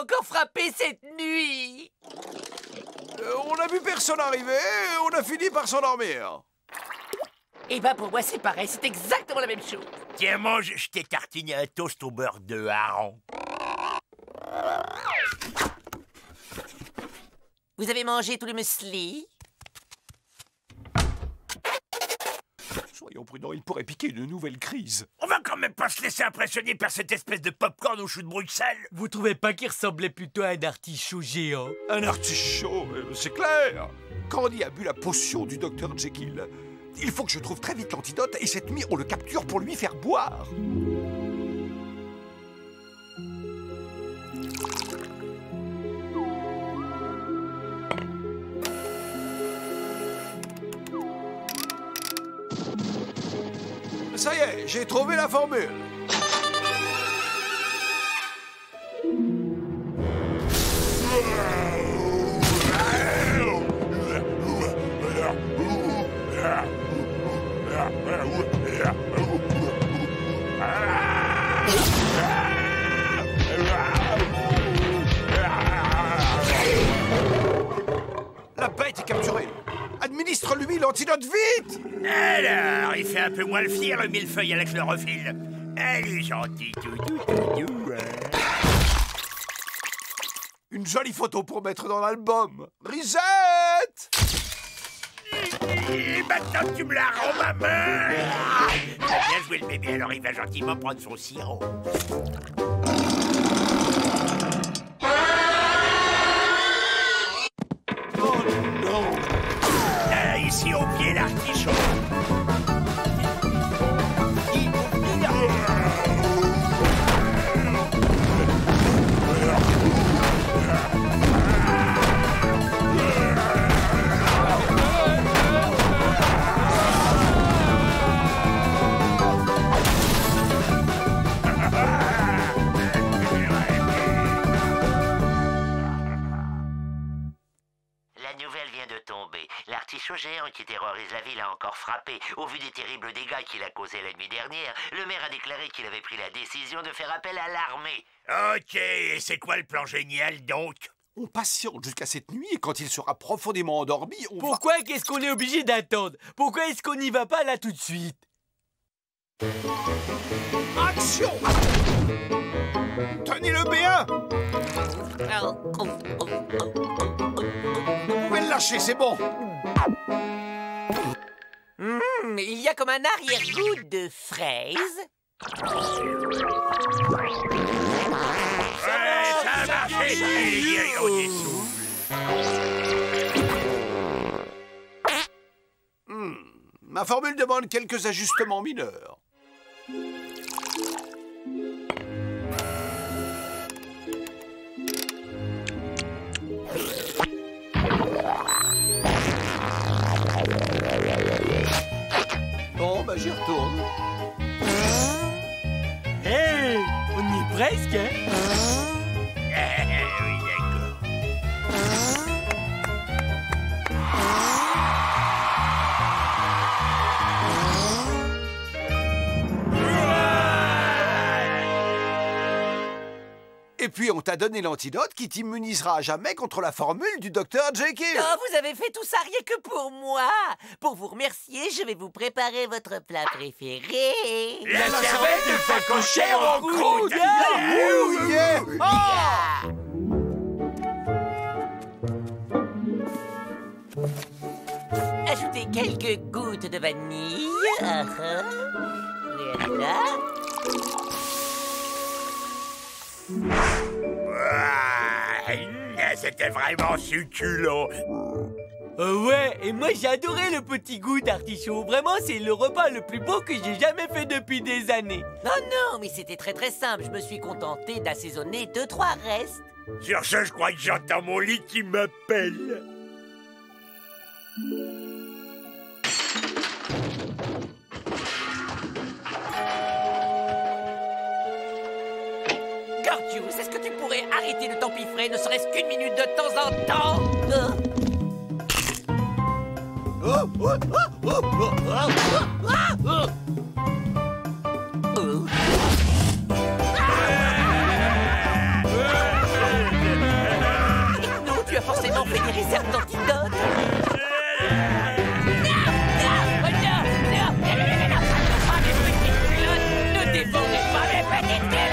Encore frappé cette nuit. On a vu personne arriver, on a fini par s'endormir. Eh ben pour moi c'est pareil, c'est exactement la même chose. Tiens, mange, je t'ai tartiné un toast au beurre de hareng. Vous avez mangé tout le muesli? Soyons prudents, il pourrait piquer une nouvelle crise. On va quand même pas se laisser impressionner par cette espèce de popcorn au chou de Bruxelles. Vous trouvez pas qu'il ressemblait plutôt à un artichaut géant? Un artichaut, c'est clair. Candy a bu la potion du Dr Jekyll. Il faut que je trouve très vite l'antidote et cette nuit on le capture pour lui faire boire. Ça y est, j'ai trouvé la formule. La bête est capturée. Administre-lui l'antidote vite! Alors, il fait un peu moins le fier, le millefeuille à la chlorophylle. Elle est gentille, tout. Une jolie photo pour mettre dans l'album. Risette! Et maintenant que tu me la rends, ma main! Bien joué le bébé, alors il va gentiment prendre son sirop. Oh non! Ici au pied l'artichaut. L'artichaut géant qui terrorise la ville a encore frappé. Au vu des terribles dégâts qu'il a causés la nuit dernière, le maire a déclaré qu'il avait pris la décision de faire appel à l'armée. Ok, et c'est quoi le plan génial donc? On patiente jusqu'à cette nuit et quand il sera profondément endormi, on Pourquoi qu'est-ce qu'on est obligé d'attendre? Pourquoi est-ce qu'on n'y va pas là tout de suite? Action! Tenez-le bien! Vous pouvez le lâcher, c'est bon! Il y a comme un arrière-goût de fraise. Ça a marché! Ma formule demande quelques ajustements mineurs. presque, hein? Oui, d'accord. Et puis on t'a donné l'antidote qui t'immunisera à jamais contre la formule du docteur Jekyll. Oh, vous avez fait tout ça rien que pour moi. Pour vous remercier, je vais vous préparer votre plat préféré. La cervelle de facochère en croûte. Yeah. Ajoutez quelques gouttes de vanille. Voilà. C'était vraiment succulent. Ouais, et moi j'ai adoré le petit goût d'artichaut. Vraiment, c'est le repas le plus beau que j'ai jamais fait depuis des années. Non, mais c'était très simple. Je me suis contenté d'assaisonner 2-3 restes. Sur ce, je crois que j'entends mon lit qui m'appelle. Gordius, est-ce que tu pourrais arrêter le tempifrais, ne serait-ce qu'une minute de temps en temps? Non, tu as forcément fait des réserves d'antidote. Ne défendez pas les petites culottes.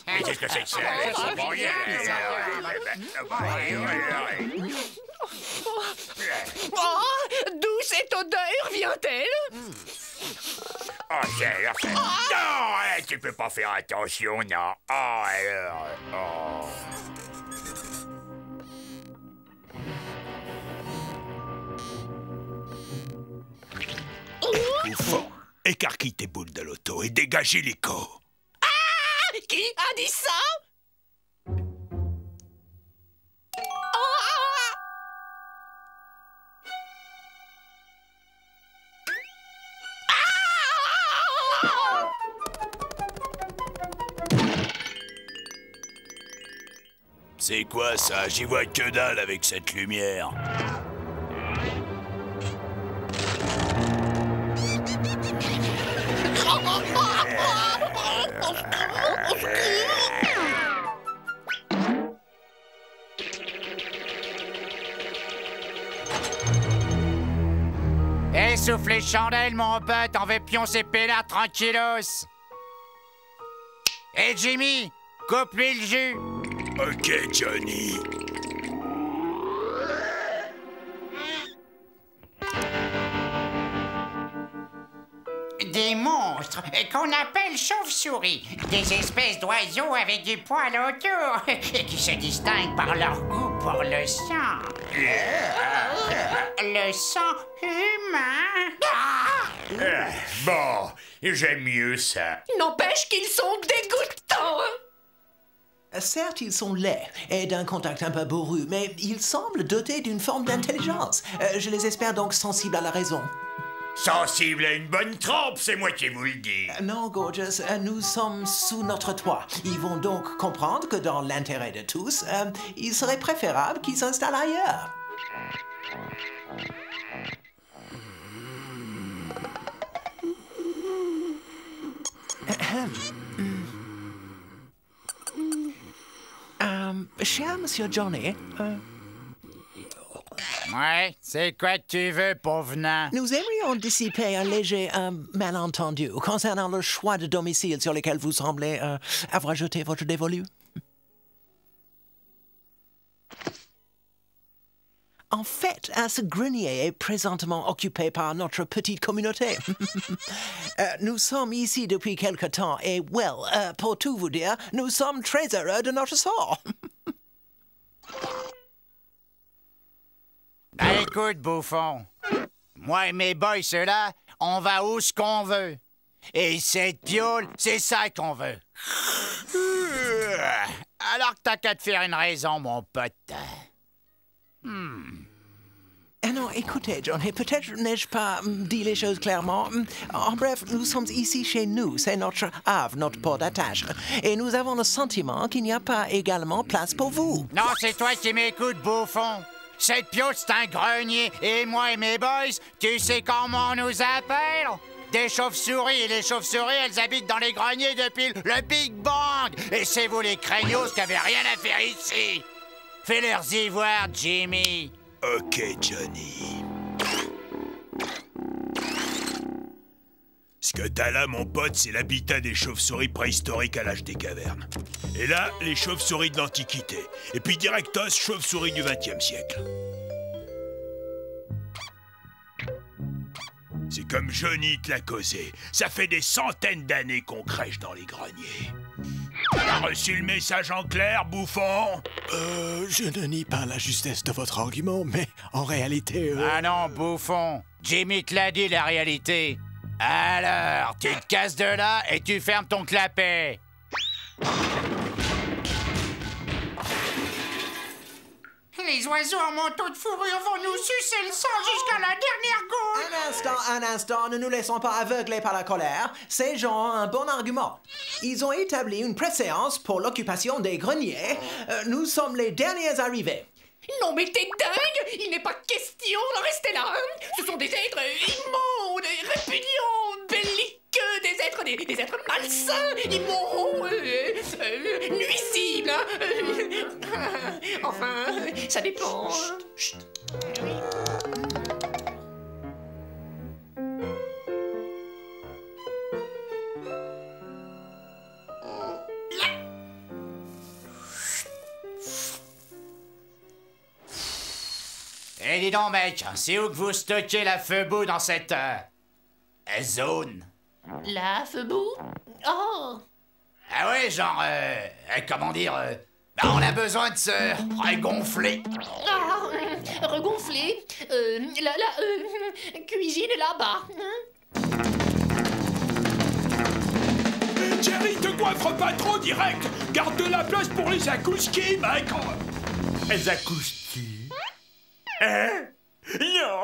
Mais qu'est-ce que c'est que ça? Ça va rien. Oh, d'où cette odeur vient-elle? Oh, non, tu peux pas faire attention, non. Oh, alors... Oh. Bouffon, écarquille tes boules de loto et dégagez l'écho. Qui a dit ça? C'est quoi ça? J'y vois que dalle avec cette lumière. Essouffle les chandelles, mon pote, on veut pioncer peinard tranquillos. Et Jimmy, coupe-lui le jus. Ok, Johnny. Des monstres qu'on appelle chauves-souris. Des espèces d'oiseaux avec du poil autour et qui se distinguent par leur goût pour le sang. Le sang humain. Bon, j'aime mieux ça. N'empêche qu'ils sont dégoûtants. Certes, ils sont laids et d'un contact un peu bourru, mais ils semblent dotés d'une forme d'intelligence. Je les espère donc sensibles à la raison. Sensible à une bonne trempe, c'est moi qui vous le dis. Non, Gorgeous, nous sommes sous notre toit. Ils vont donc comprendre que dans l'intérêt de tous, il serait préférable qu'ils s'installent ailleurs. Cher Monsieur Johnny, Ouais, c'est quoi que tu veux, pauvre nain? nous aimerions dissiper un léger malentendu concernant le choix de domicile sur lequel vous semblez avoir jeté votre dévolu. En fait, ce grenier est présentement occupé par notre petite communauté. Nous sommes ici depuis quelque temps et, pour tout vous dire, nous sommes très heureux de notre sort. Bah écoute, bouffon, moi et mes boys, ceux-là, on va où ce qu'on veut. Et cette piole, c'est ça qu'on veut. Alors que t'as qu'à te faire une raison, mon pote. Ah non, écoutez, John, et peut-être n'ai-je pas dit les choses clairement. En bref, nous sommes ici chez nous, c'est notre havre, notre port d'attache. Et nous avons le sentiment qu'il n'y a pas également place pour vous. Non, c'est toi qui m'écoutes, bouffon. Cette piole, c'est un grenier. Et moi et mes boys, tu sais comment on nous appelle? Des chauves-souris. Et les chauves-souris, elles habitent dans les greniers depuis le Big Bang. Et c'est vous les craignos qui avez rien à faire ici. Fais-leur y voir, Jimmy. Ok, Johnny. Ce que t'as là, mon pote, c'est l'habitat des chauves-souris préhistoriques à l'âge des cavernes. Et là, les chauves-souris de l'Antiquité. Et puis directos, chauves-souris du XXe siècle. C'est comme Johnny te l'a causé. Ça fait des centaines d'années qu'on crèche dans les greniers. T'as reçu le message en clair, bouffon? Je ne nie pas la justesse de votre argument, mais en réalité... Ah non, bouffon. Jimmy te l'a dit, la réalité. Alors, tu te casses de là et tu fermes ton clapet. Les oiseaux en manteau de fourrure vont nous sucer le sang jusqu'à la dernière goutte. Un instant, ne nous laissons pas aveugler par la colère. Ces gens ont un bon argument. Ils ont établi une préséance pour l'occupation des greniers. Nous sommes les derniers arrivés. Non mais t'es dingue! Il n'est pas question de rester là, hein. Ce sont des êtres immondes, répugnants, belliqueux, des êtres malsains, immoraux, nuisibles, hein. Enfin, ça dépend. Chut. Eh, dis donc, mec, c'est où que vous stockez la feu-boue dans cette zone? La feu-boue? Oh! Ah ouais, genre, comment dire, on a besoin de se regonfler. Ah, regonfler? La cuisine est là-bas. Hein? Jerry, te coiffe pas trop direct. Garde de la place pour les akouski, mec. Les akouski? Hein? Non!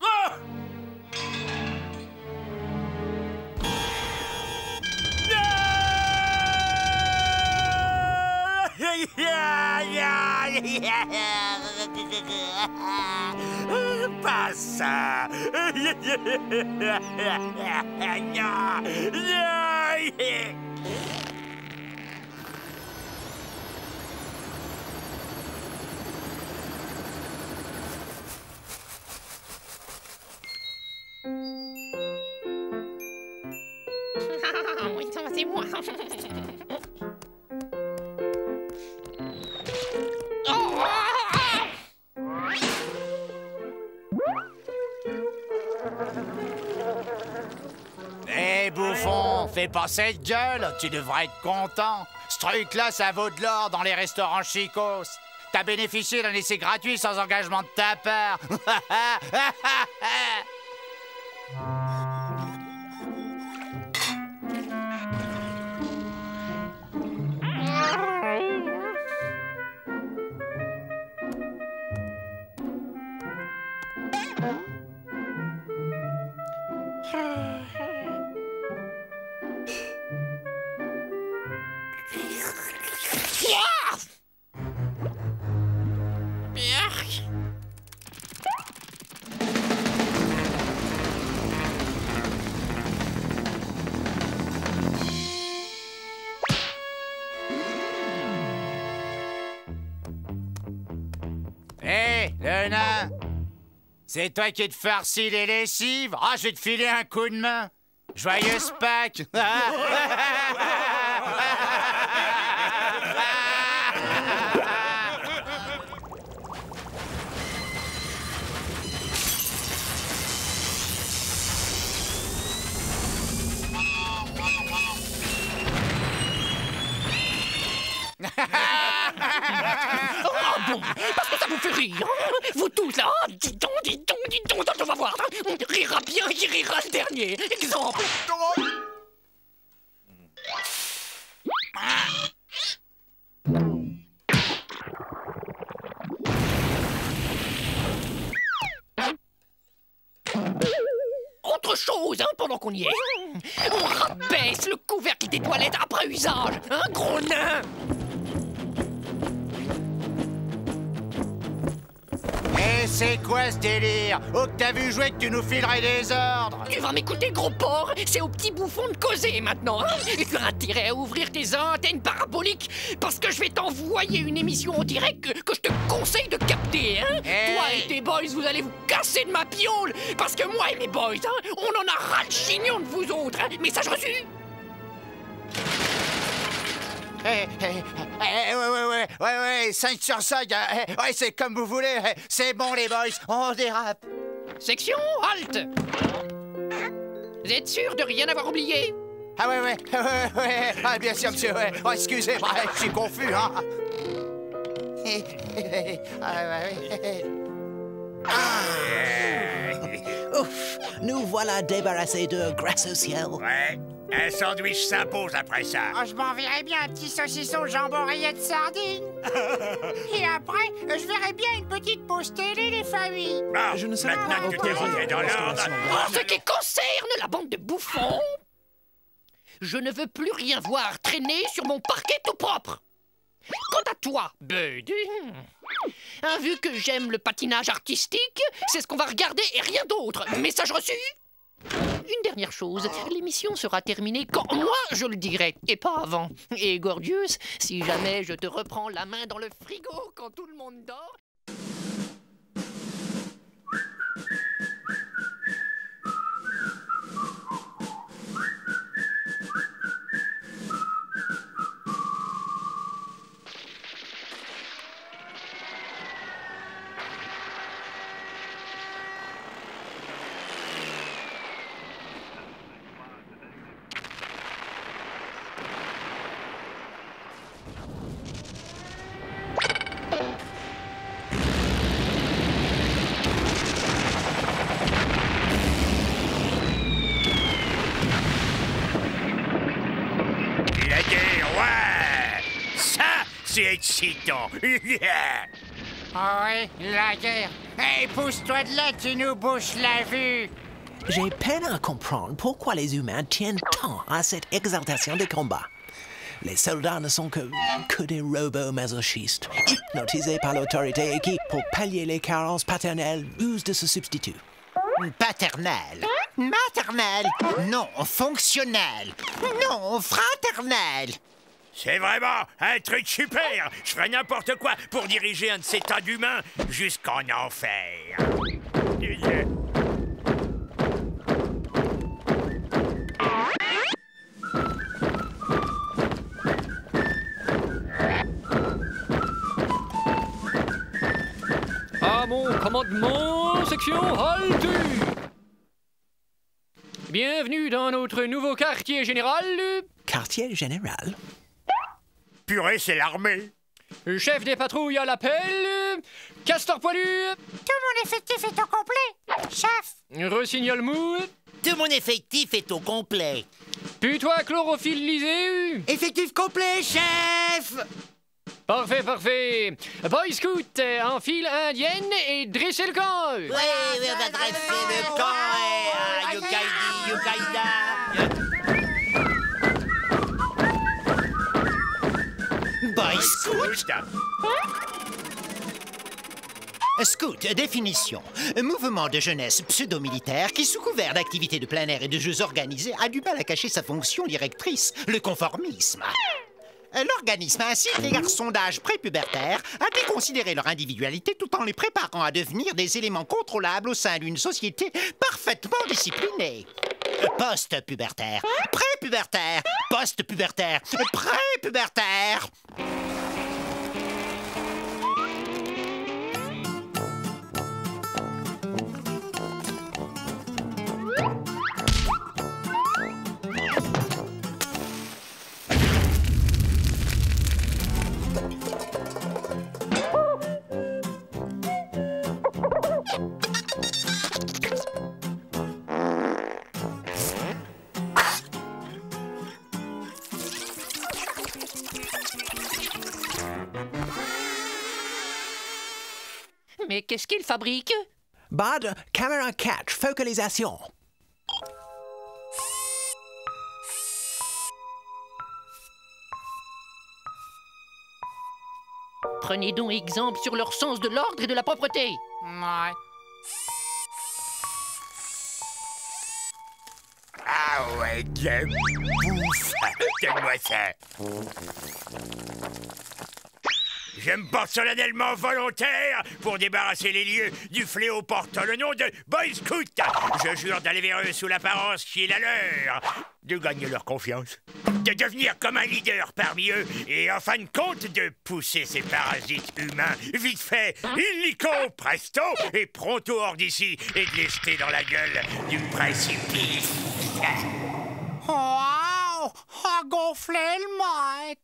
Ah! Pas ça! Oui, ça va, c'est moi. Eh, bouffon, fais pas cette gueule, tu devrais être content. Ce truc-là, ça vaut de l'or dans les restaurants chicos. T'as bénéficié d'un essai gratuit sans engagement de ta part. Hé, le nain! C'est toi qui te farcis les lessives? Ah, je vais te filer un coup de main! Joyeuse Pâques! Ah bon, parce que ça vous fait rire rire. Vous tous là, dis donc, on va voir. Rira bien qui rira le dernier. Exemple. Autre chose, hein, pendant qu'on y est. On rabaisse le couvercle des toilettes après usage. Un gros nain. Et c'est quoi ce délire? Oh, que t'as vu jouer que tu nous filerais des ordres. Tu vas m'écouter, gros porc. C'est au petit bouffon de causer maintenant, hein. Et tu as intérêt à ouvrir tes antennes paraboliques parce que je vais t'envoyer une émission en direct que je te conseille de capter, hein. Hey. Toi et tes boys, vous allez vous casser de ma piole parce que moi et mes boys, hein, on en a ras le chignon de vous autres, hein. Message reçu. Ouais, 5 sur 5, ouais, c'est comme vous voulez, c'est bon les boys, on dérape. Section, halte. Vous êtes sûr de rien avoir oublié? Ah ouais, ah, bien sûr monsieur, ouais, oh, excusez-moi, je suis confus, hein. Ouf, nous voilà débarrassés d'eux grâce au ciel. Ouais, un sandwich s'impose après ça. Oh, je m'enverrais bien un petit saucisson jambon rayé de sardines. Et après, je verrais bien une petite pause télé, les familles. Bon, je ne sais maintenant que tu t'es rentré dans l'ordre. En ce qui concerne la bande de bouffons, je ne veux plus rien voir traîner sur mon parquet tout propre. Quant à toi, Bud, vu que j'aime le patinage artistique, c'est ce qu'on va regarder et rien d'autre. Message reçu? Une dernière chose, l'émission sera terminée quand moi je le dirai, et pas avant. Et Gordius, si jamais je te reprends la main dans le frigo quand tout le monde dort... C'est excitant. Ah ouais, la guerre. Hey, pousse-toi de là, tu nous bouches la vue. J'ai peine à comprendre pourquoi les humains tiennent tant à cette exaltation des combats. Les soldats ne sont que des robots masochistes, hypnotisés par l'autorité et qui, pour pallier les carences paternelles, usent de ce substitut. Paternel, maternel, non fonctionnel, non fraternel. C'est vraiment un truc super. Je ferais n'importe quoi pour diriger un de ces tas d'humains jusqu'en enfer. À mon commandement, section halte. Bienvenue dans notre nouveau quartier général. Quartier général? Purée, c'est l'armée. Chef des patrouilles à l'appel. Castor poilu. Tout mon effectif est au complet, chef. Rossignol mou. Tout mon effectif est au complet. Putois chlorophyllisé. Effectif complet, chef. Parfait, parfait. Boy Scout, en file indienne et dressez le camp. Oui, on va dresser le camp. Yukaidi. Boy Scout. Scout, définition. Mouvement de jeunesse pseudo-militaire qui, sous couvert d'activités de plein air et de jeux organisés, a du mal à cacher sa fonction directrice, le conformisme. L'organisme incite les garçons d'âge prépubértaire à déconsidérer leur individualité tout en les préparant à devenir des éléments contrôlables au sein d'une société parfaitement disciplinée. Post-pubertaire, prépubértaire, post-pubertaire, prépubértaire. Mais qu'est-ce qu'il fabrique? Bud, caméra catch, focalisation. Prenez donc exemple sur leur sens de l'ordre et de la propreté. Ouais. Ah ouais, de la bouffe. Donne-moi ça. Je me porte solennellement volontaire pour débarrasser les lieux du fléau portant le nom de Boy Scout. Je jure d'aller vers eux sous l'apparence qui est la leur, de gagner leur confiance, de devenir comme un leader parmi eux et en fin de compte de pousser ces parasites humains vite fait, illico presto et pronto hors d'ici et de les jeter dans la gueule du précipice. Wow! A gonflé le mic!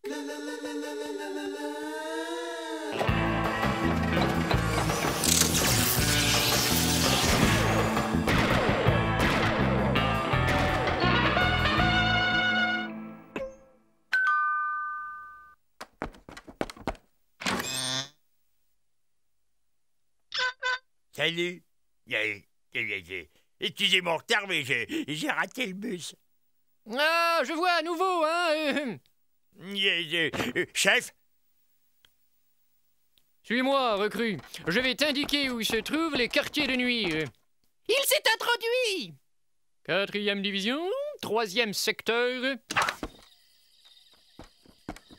Salut. Excusez mon retard, mais j'ai raté le bus. Ah, je vois à nouveau, hein. Chef? Suis-moi, recrue. Je vais t'indiquer où se trouvent les quartiers de nuit. Il s'est introduit! 4e division, 3e secteur.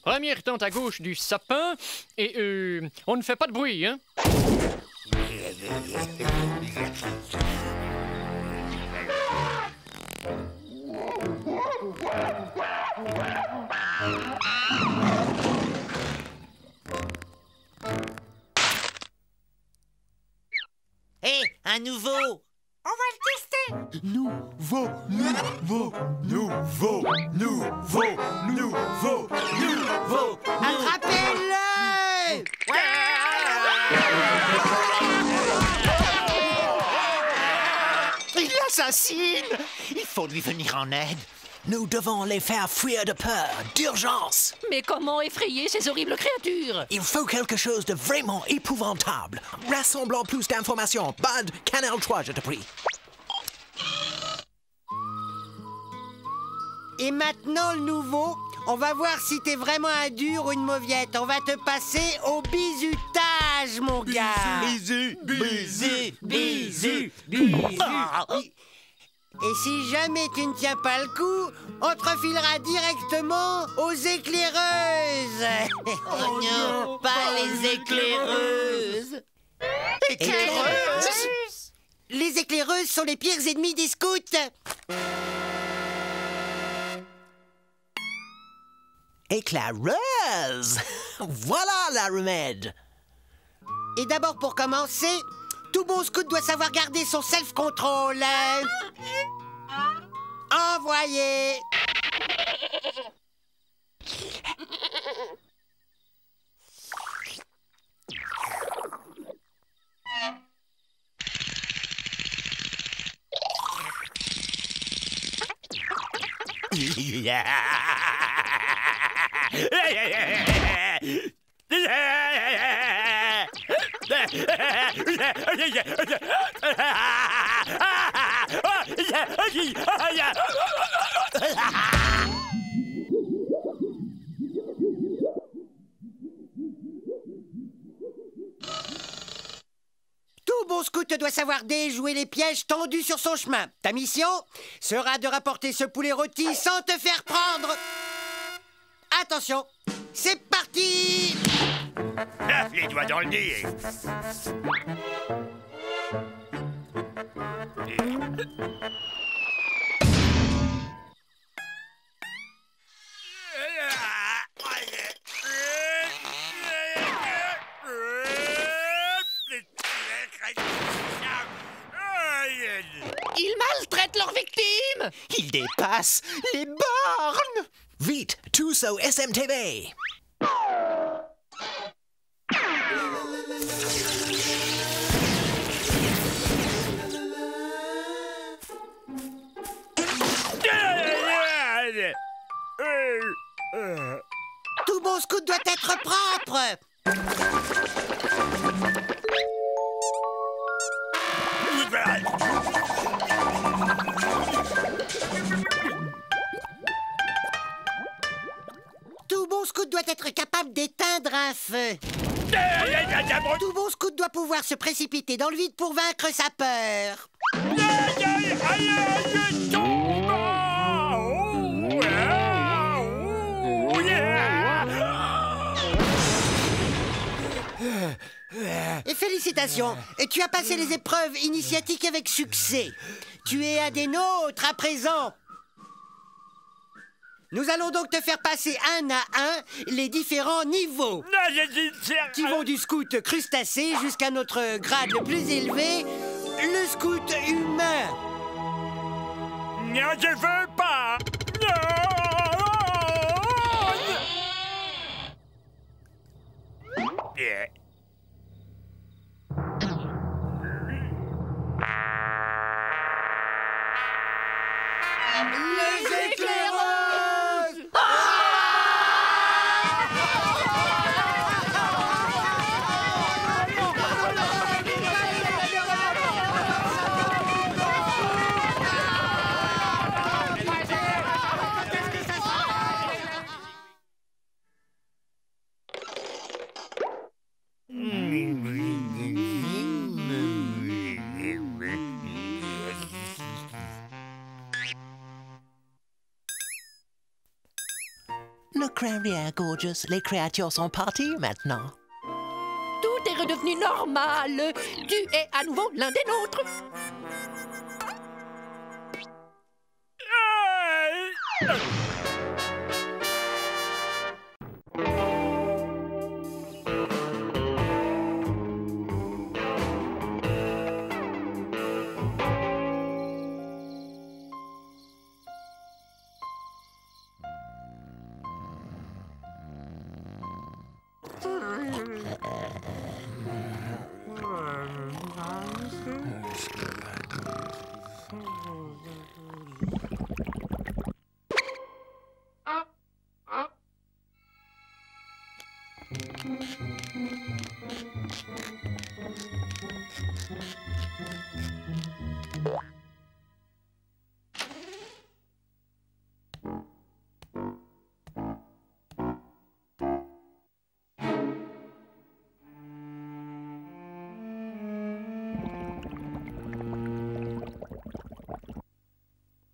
Première tente à gauche du sapin. Et on ne fait pas de bruit, hein. Hé, un nouveau! On va le tester! Nouveau! Attrapez-le! Il l'assassine! Il faut lui venir en aide. Nous devons les faire fuir de peur, d'urgence. Mais comment effrayer ces horribles créatures? Il faut quelque chose de vraiment épouvantable. Rassemblons plus d'informations. Bud, Canal 3, je te prie. Et maintenant, le nouveau, on va voir si t'es vraiment un dur ou une mauviette. On va te passer au bisutage, mon gars. Bisu. Et si jamais tu ne tiens pas le coup, on te refilera directement aux éclaireuses. Oh non, pas les éclaireuses. Éclaireuses? Les éclaireuses sont les pires ennemis des scouts. Éclaireuse! Voilà la remède! Et d'abord, pour commencer, tout bon scout doit savoir garder son self-control. Envoyé! Tout bon scout doit savoir déjouer les pièges tendus sur son chemin. Ta mission sera de rapporter ce poulet rôti sans te faire prendre. Attention, c'est parti! Ah, les doigts dans le nez. Ils maltraitent leurs victimes! Ils dépassent les bornes! Vite, tous au SMTV! Tout bon scout doit être propre! Tout bon scout doit être capable d'éteindre un feu. Tout bon scout doit pouvoir se précipiter dans le vide pour vaincre sa peur. Et félicitations, tu as passé les épreuves initiatiques avec succès. Tu es un des nôtres à présent. Nous allons donc te faire passer un à un les différents niveaux. Qui vont du scout crustacé jusqu'à notre grade le plus élevé, le scout humain. Non, je veux pas. Non. Yeah. Les éclaireuses! Le Clairière, Gorgeous, les créatures sont parties maintenant. Tout est redevenu normal. Tu es à nouveau l'un des nôtres.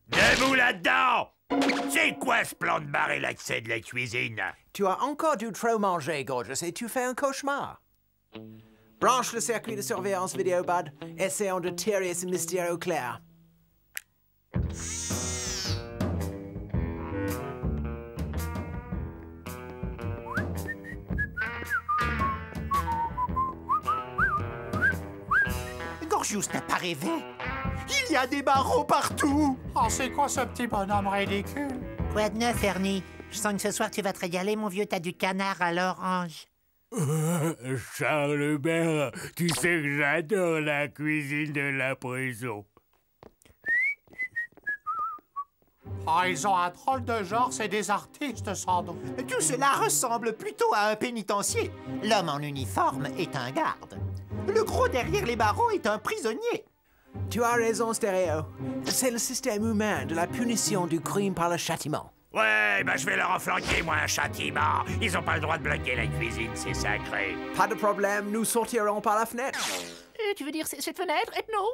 Debout là-dedans! C'est quoi ce plan de barrer l'accès de la cuisine? Tu as encore du trop mangé, Gorgeous, et tu fais un cauchemar. Branche le circuit de surveillance vidéo, Bud. Essayons de tirer ce mystère au clair. Gorgeous n'a pas rêvé. Il y a des barreaux partout. Oh, c'est quoi ce petit bonhomme ridicule? Quoi de neuf, Ernie? Je sens que ce soir tu vas te régaler, mon vieux. T'as du canard à l'orange. Charlebert, tu sais que j'adore la cuisine de la prison. Oh, ils ont un drôle de genre, c'est des artistes, sans doute. Tout cela ressemble plutôt à un pénitencier. L'homme en uniforme est un garde. Le gros derrière les barreaux est un prisonnier. Tu as raison, Stéréo. C'est le système humain de la punition du crime par le châtiment. Ouais, ben je vais leur enflanquer, moi, un châtiment. Ils ont pas le droit de bloquer la cuisine, c'est sacré. Pas de problème, nous sortirons par la fenêtre. Tu veux dire cette fenêtre, Ethno?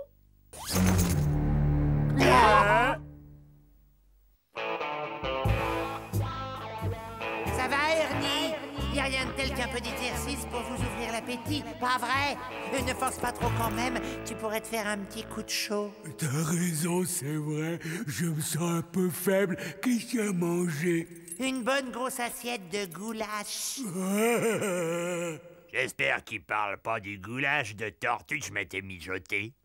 Ça va, Ernie? Y a rien de tel qu'un peu d'exercice pour vous ouvrir l'appétit, pas vrai? Ne force pas trop quand même, tu pourrais te faire un petit coup de chaud. T'as raison, c'est vrai. Je me sens un peu faible. Qu'est-ce qu'il y a à manger? Une bonne grosse assiette de goulash. J'espère qu'il parle pas du goulash de tortue que je m'étais mijoté.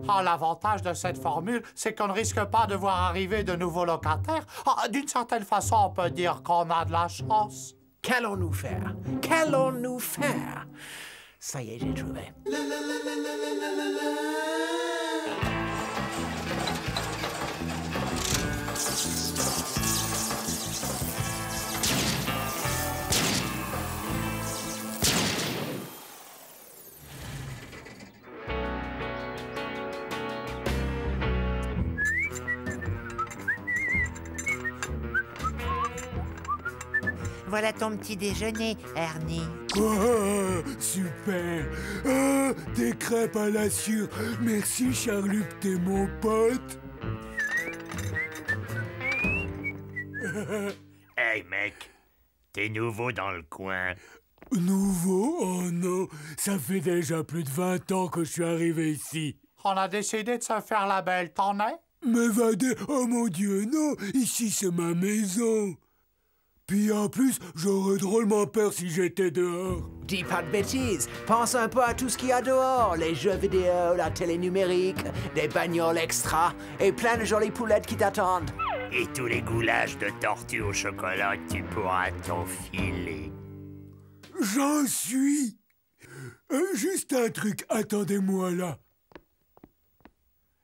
Ah, l'avantage de cette formule, c'est qu'on ne risque pas de voir arriver de nouveaux locataires. Ah, d'une certaine façon, on peut dire qu'on a de la chance. Qu'allons-nous faire? Qu'allons-nous faire? Ça y est, j'ai trouvé. Voilà ton petit déjeuner, Ernie. Oh, super. Oh, des crêpes à la sûre. Merci, Charluc, t'es mon pote. Hey, mec, t'es nouveau dans le coin. Nouveau? Oh non, ça fait déjà plus de 20 ans que je suis arrivé ici. On a décidé de se faire la belle, t'en es? M'évader? Oh mon Dieu, non, ici c'est ma maison. Puis en plus, j'aurais drôlement peur si j'étais dehors. Dis pas de bêtises, pense un peu à tout ce qu'il y a dehors. Les jeux vidéo, la télé numérique, des bagnoles extra et plein de jolies poulettes qui t'attendent. Et tous les goulages de tortue au chocolat que tu pourras t'enfiler. J'en suis. Juste un truc, attendez-moi là.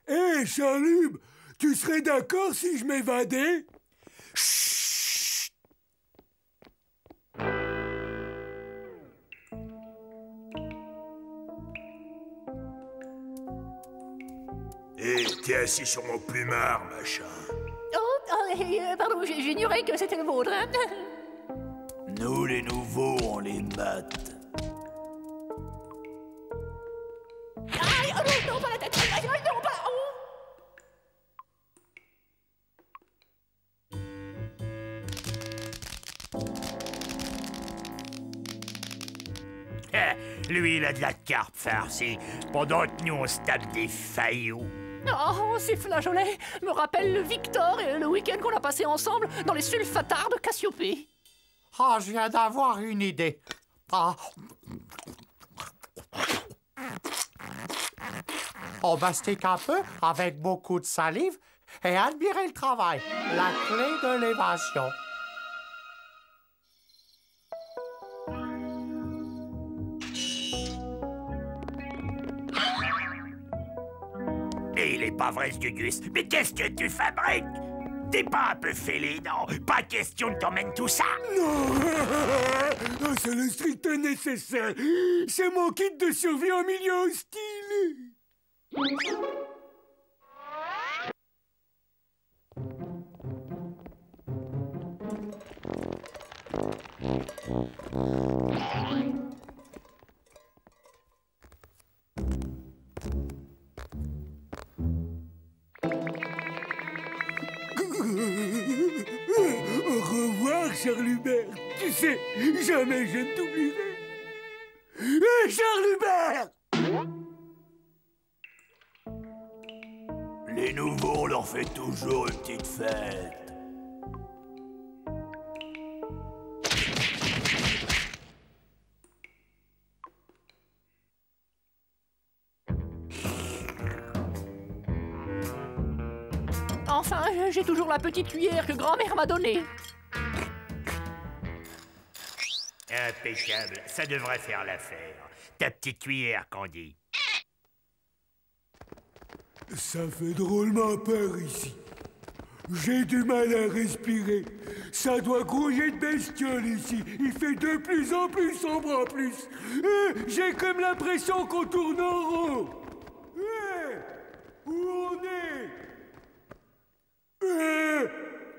Hé, Charlube, tu serais d'accord si je m'évadais? Chut. Hé, t'es assis sur mon plumard, machin. Pardon, j'ignorais que c'était le vôtre. Hein? Nous, les nouveaux, on les mate. Aïe, non, pas la tête. Aïe, non, pas... Lui, il a de la carpe farcie, pendant que nous, on se tape des faillots. Oh, ces flageolets me rappellent le Victor et le week-end qu'on a passé ensemble dans les sulfatards de Cassiopée. Ah, je viens d'avoir une idée. Ah. On mastique un peu avec beaucoup de salive et admirer le travail. La clé de l'évasion. Et il est pas vrai, ce Gugus. Mais qu'est-ce que tu fabriques? T'es pas un peu fêlé, non? Pas question de t'emmèner tout ça. Non. C'est le strict nécessaire. C'est mon kit de survie en milieu hostile. Au revoir, Charlubert. Tu sais, jamais je ne t'oublierai. Charlubert! Les nouveaux, on leur fait toujours une petite fête. Enfin, j'ai toujours la petite cuillère que grand-mère m'a donnée. Impeccable, ça devrait faire l'affaire. Ta petite cuillère, Candy. Ça fait drôlement peur ici. J'ai du mal à respirer. Ça doit grouiller de bestioles ici. Il fait de plus en plus sombre en plus. J'ai comme l'impression qu'on tourne en rond. Où on est?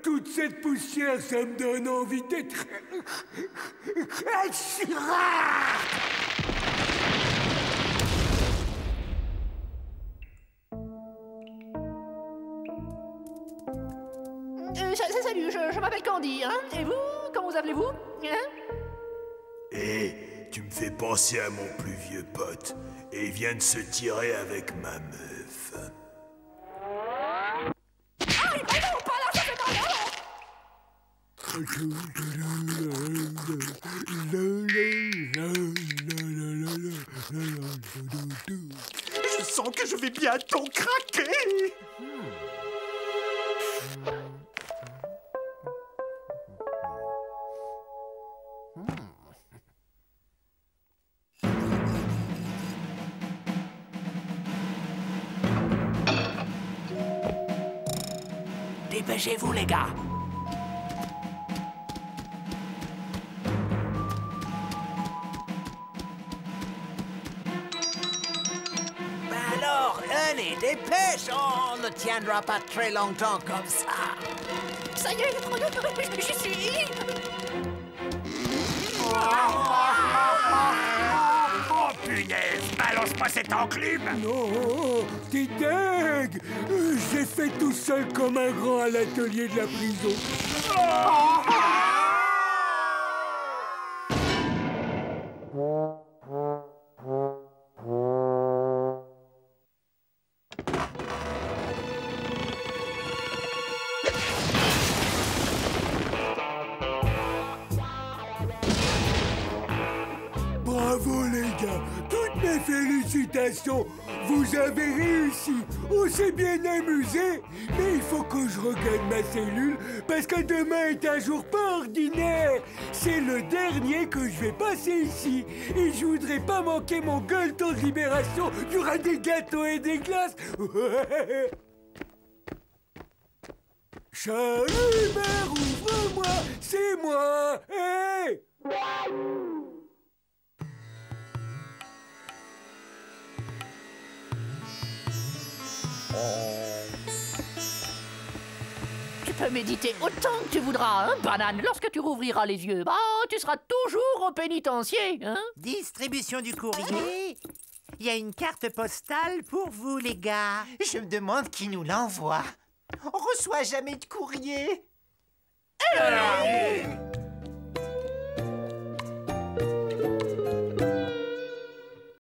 Toute cette poussière, ça me donne envie d'être... Salut, je m'appelle Candy, hein? Et vous, comment vous appelez-vous? Hein? Tu me fais penser à mon plus vieux pote. Et il vient de se tirer avec ma meuf. Aïe, non, pas là, ça fait mal, Je sens que je vais bientôt craquer. Dépêchez-vous, les gars. Alors, allez, dépêche! On ne tiendra pas très longtemps comme ça. Ça y est, j'y suis. Oh punaise, balance-moi cette enclume. Non, t'es dingue. J'ai fait tout seul comme un grand à l'atelier de la prison. Bravo les gars, toutes mes félicitations. Vous avez réussi. On s'est bien amusé. Mais il faut que je regagne ma cellule parce que demain est un jour pas ordinaire. C'est le dernier que je vais passer ici. Et je voudrais pas manquer mon gueuleton de libération. Il y aura des gâteaux et des glaces. Chalumer, ouvre-moi, c'est moi. Hey! Tu peux méditer autant que tu voudras, hein, banane. Lorsque tu rouvriras les yeux, bah, tu seras toujours au pénitencier, hein. Distribution du courrier. Il y a une carte postale pour vous, les gars. Je me demande qui nous l'envoie. On reçoit jamais de courrier.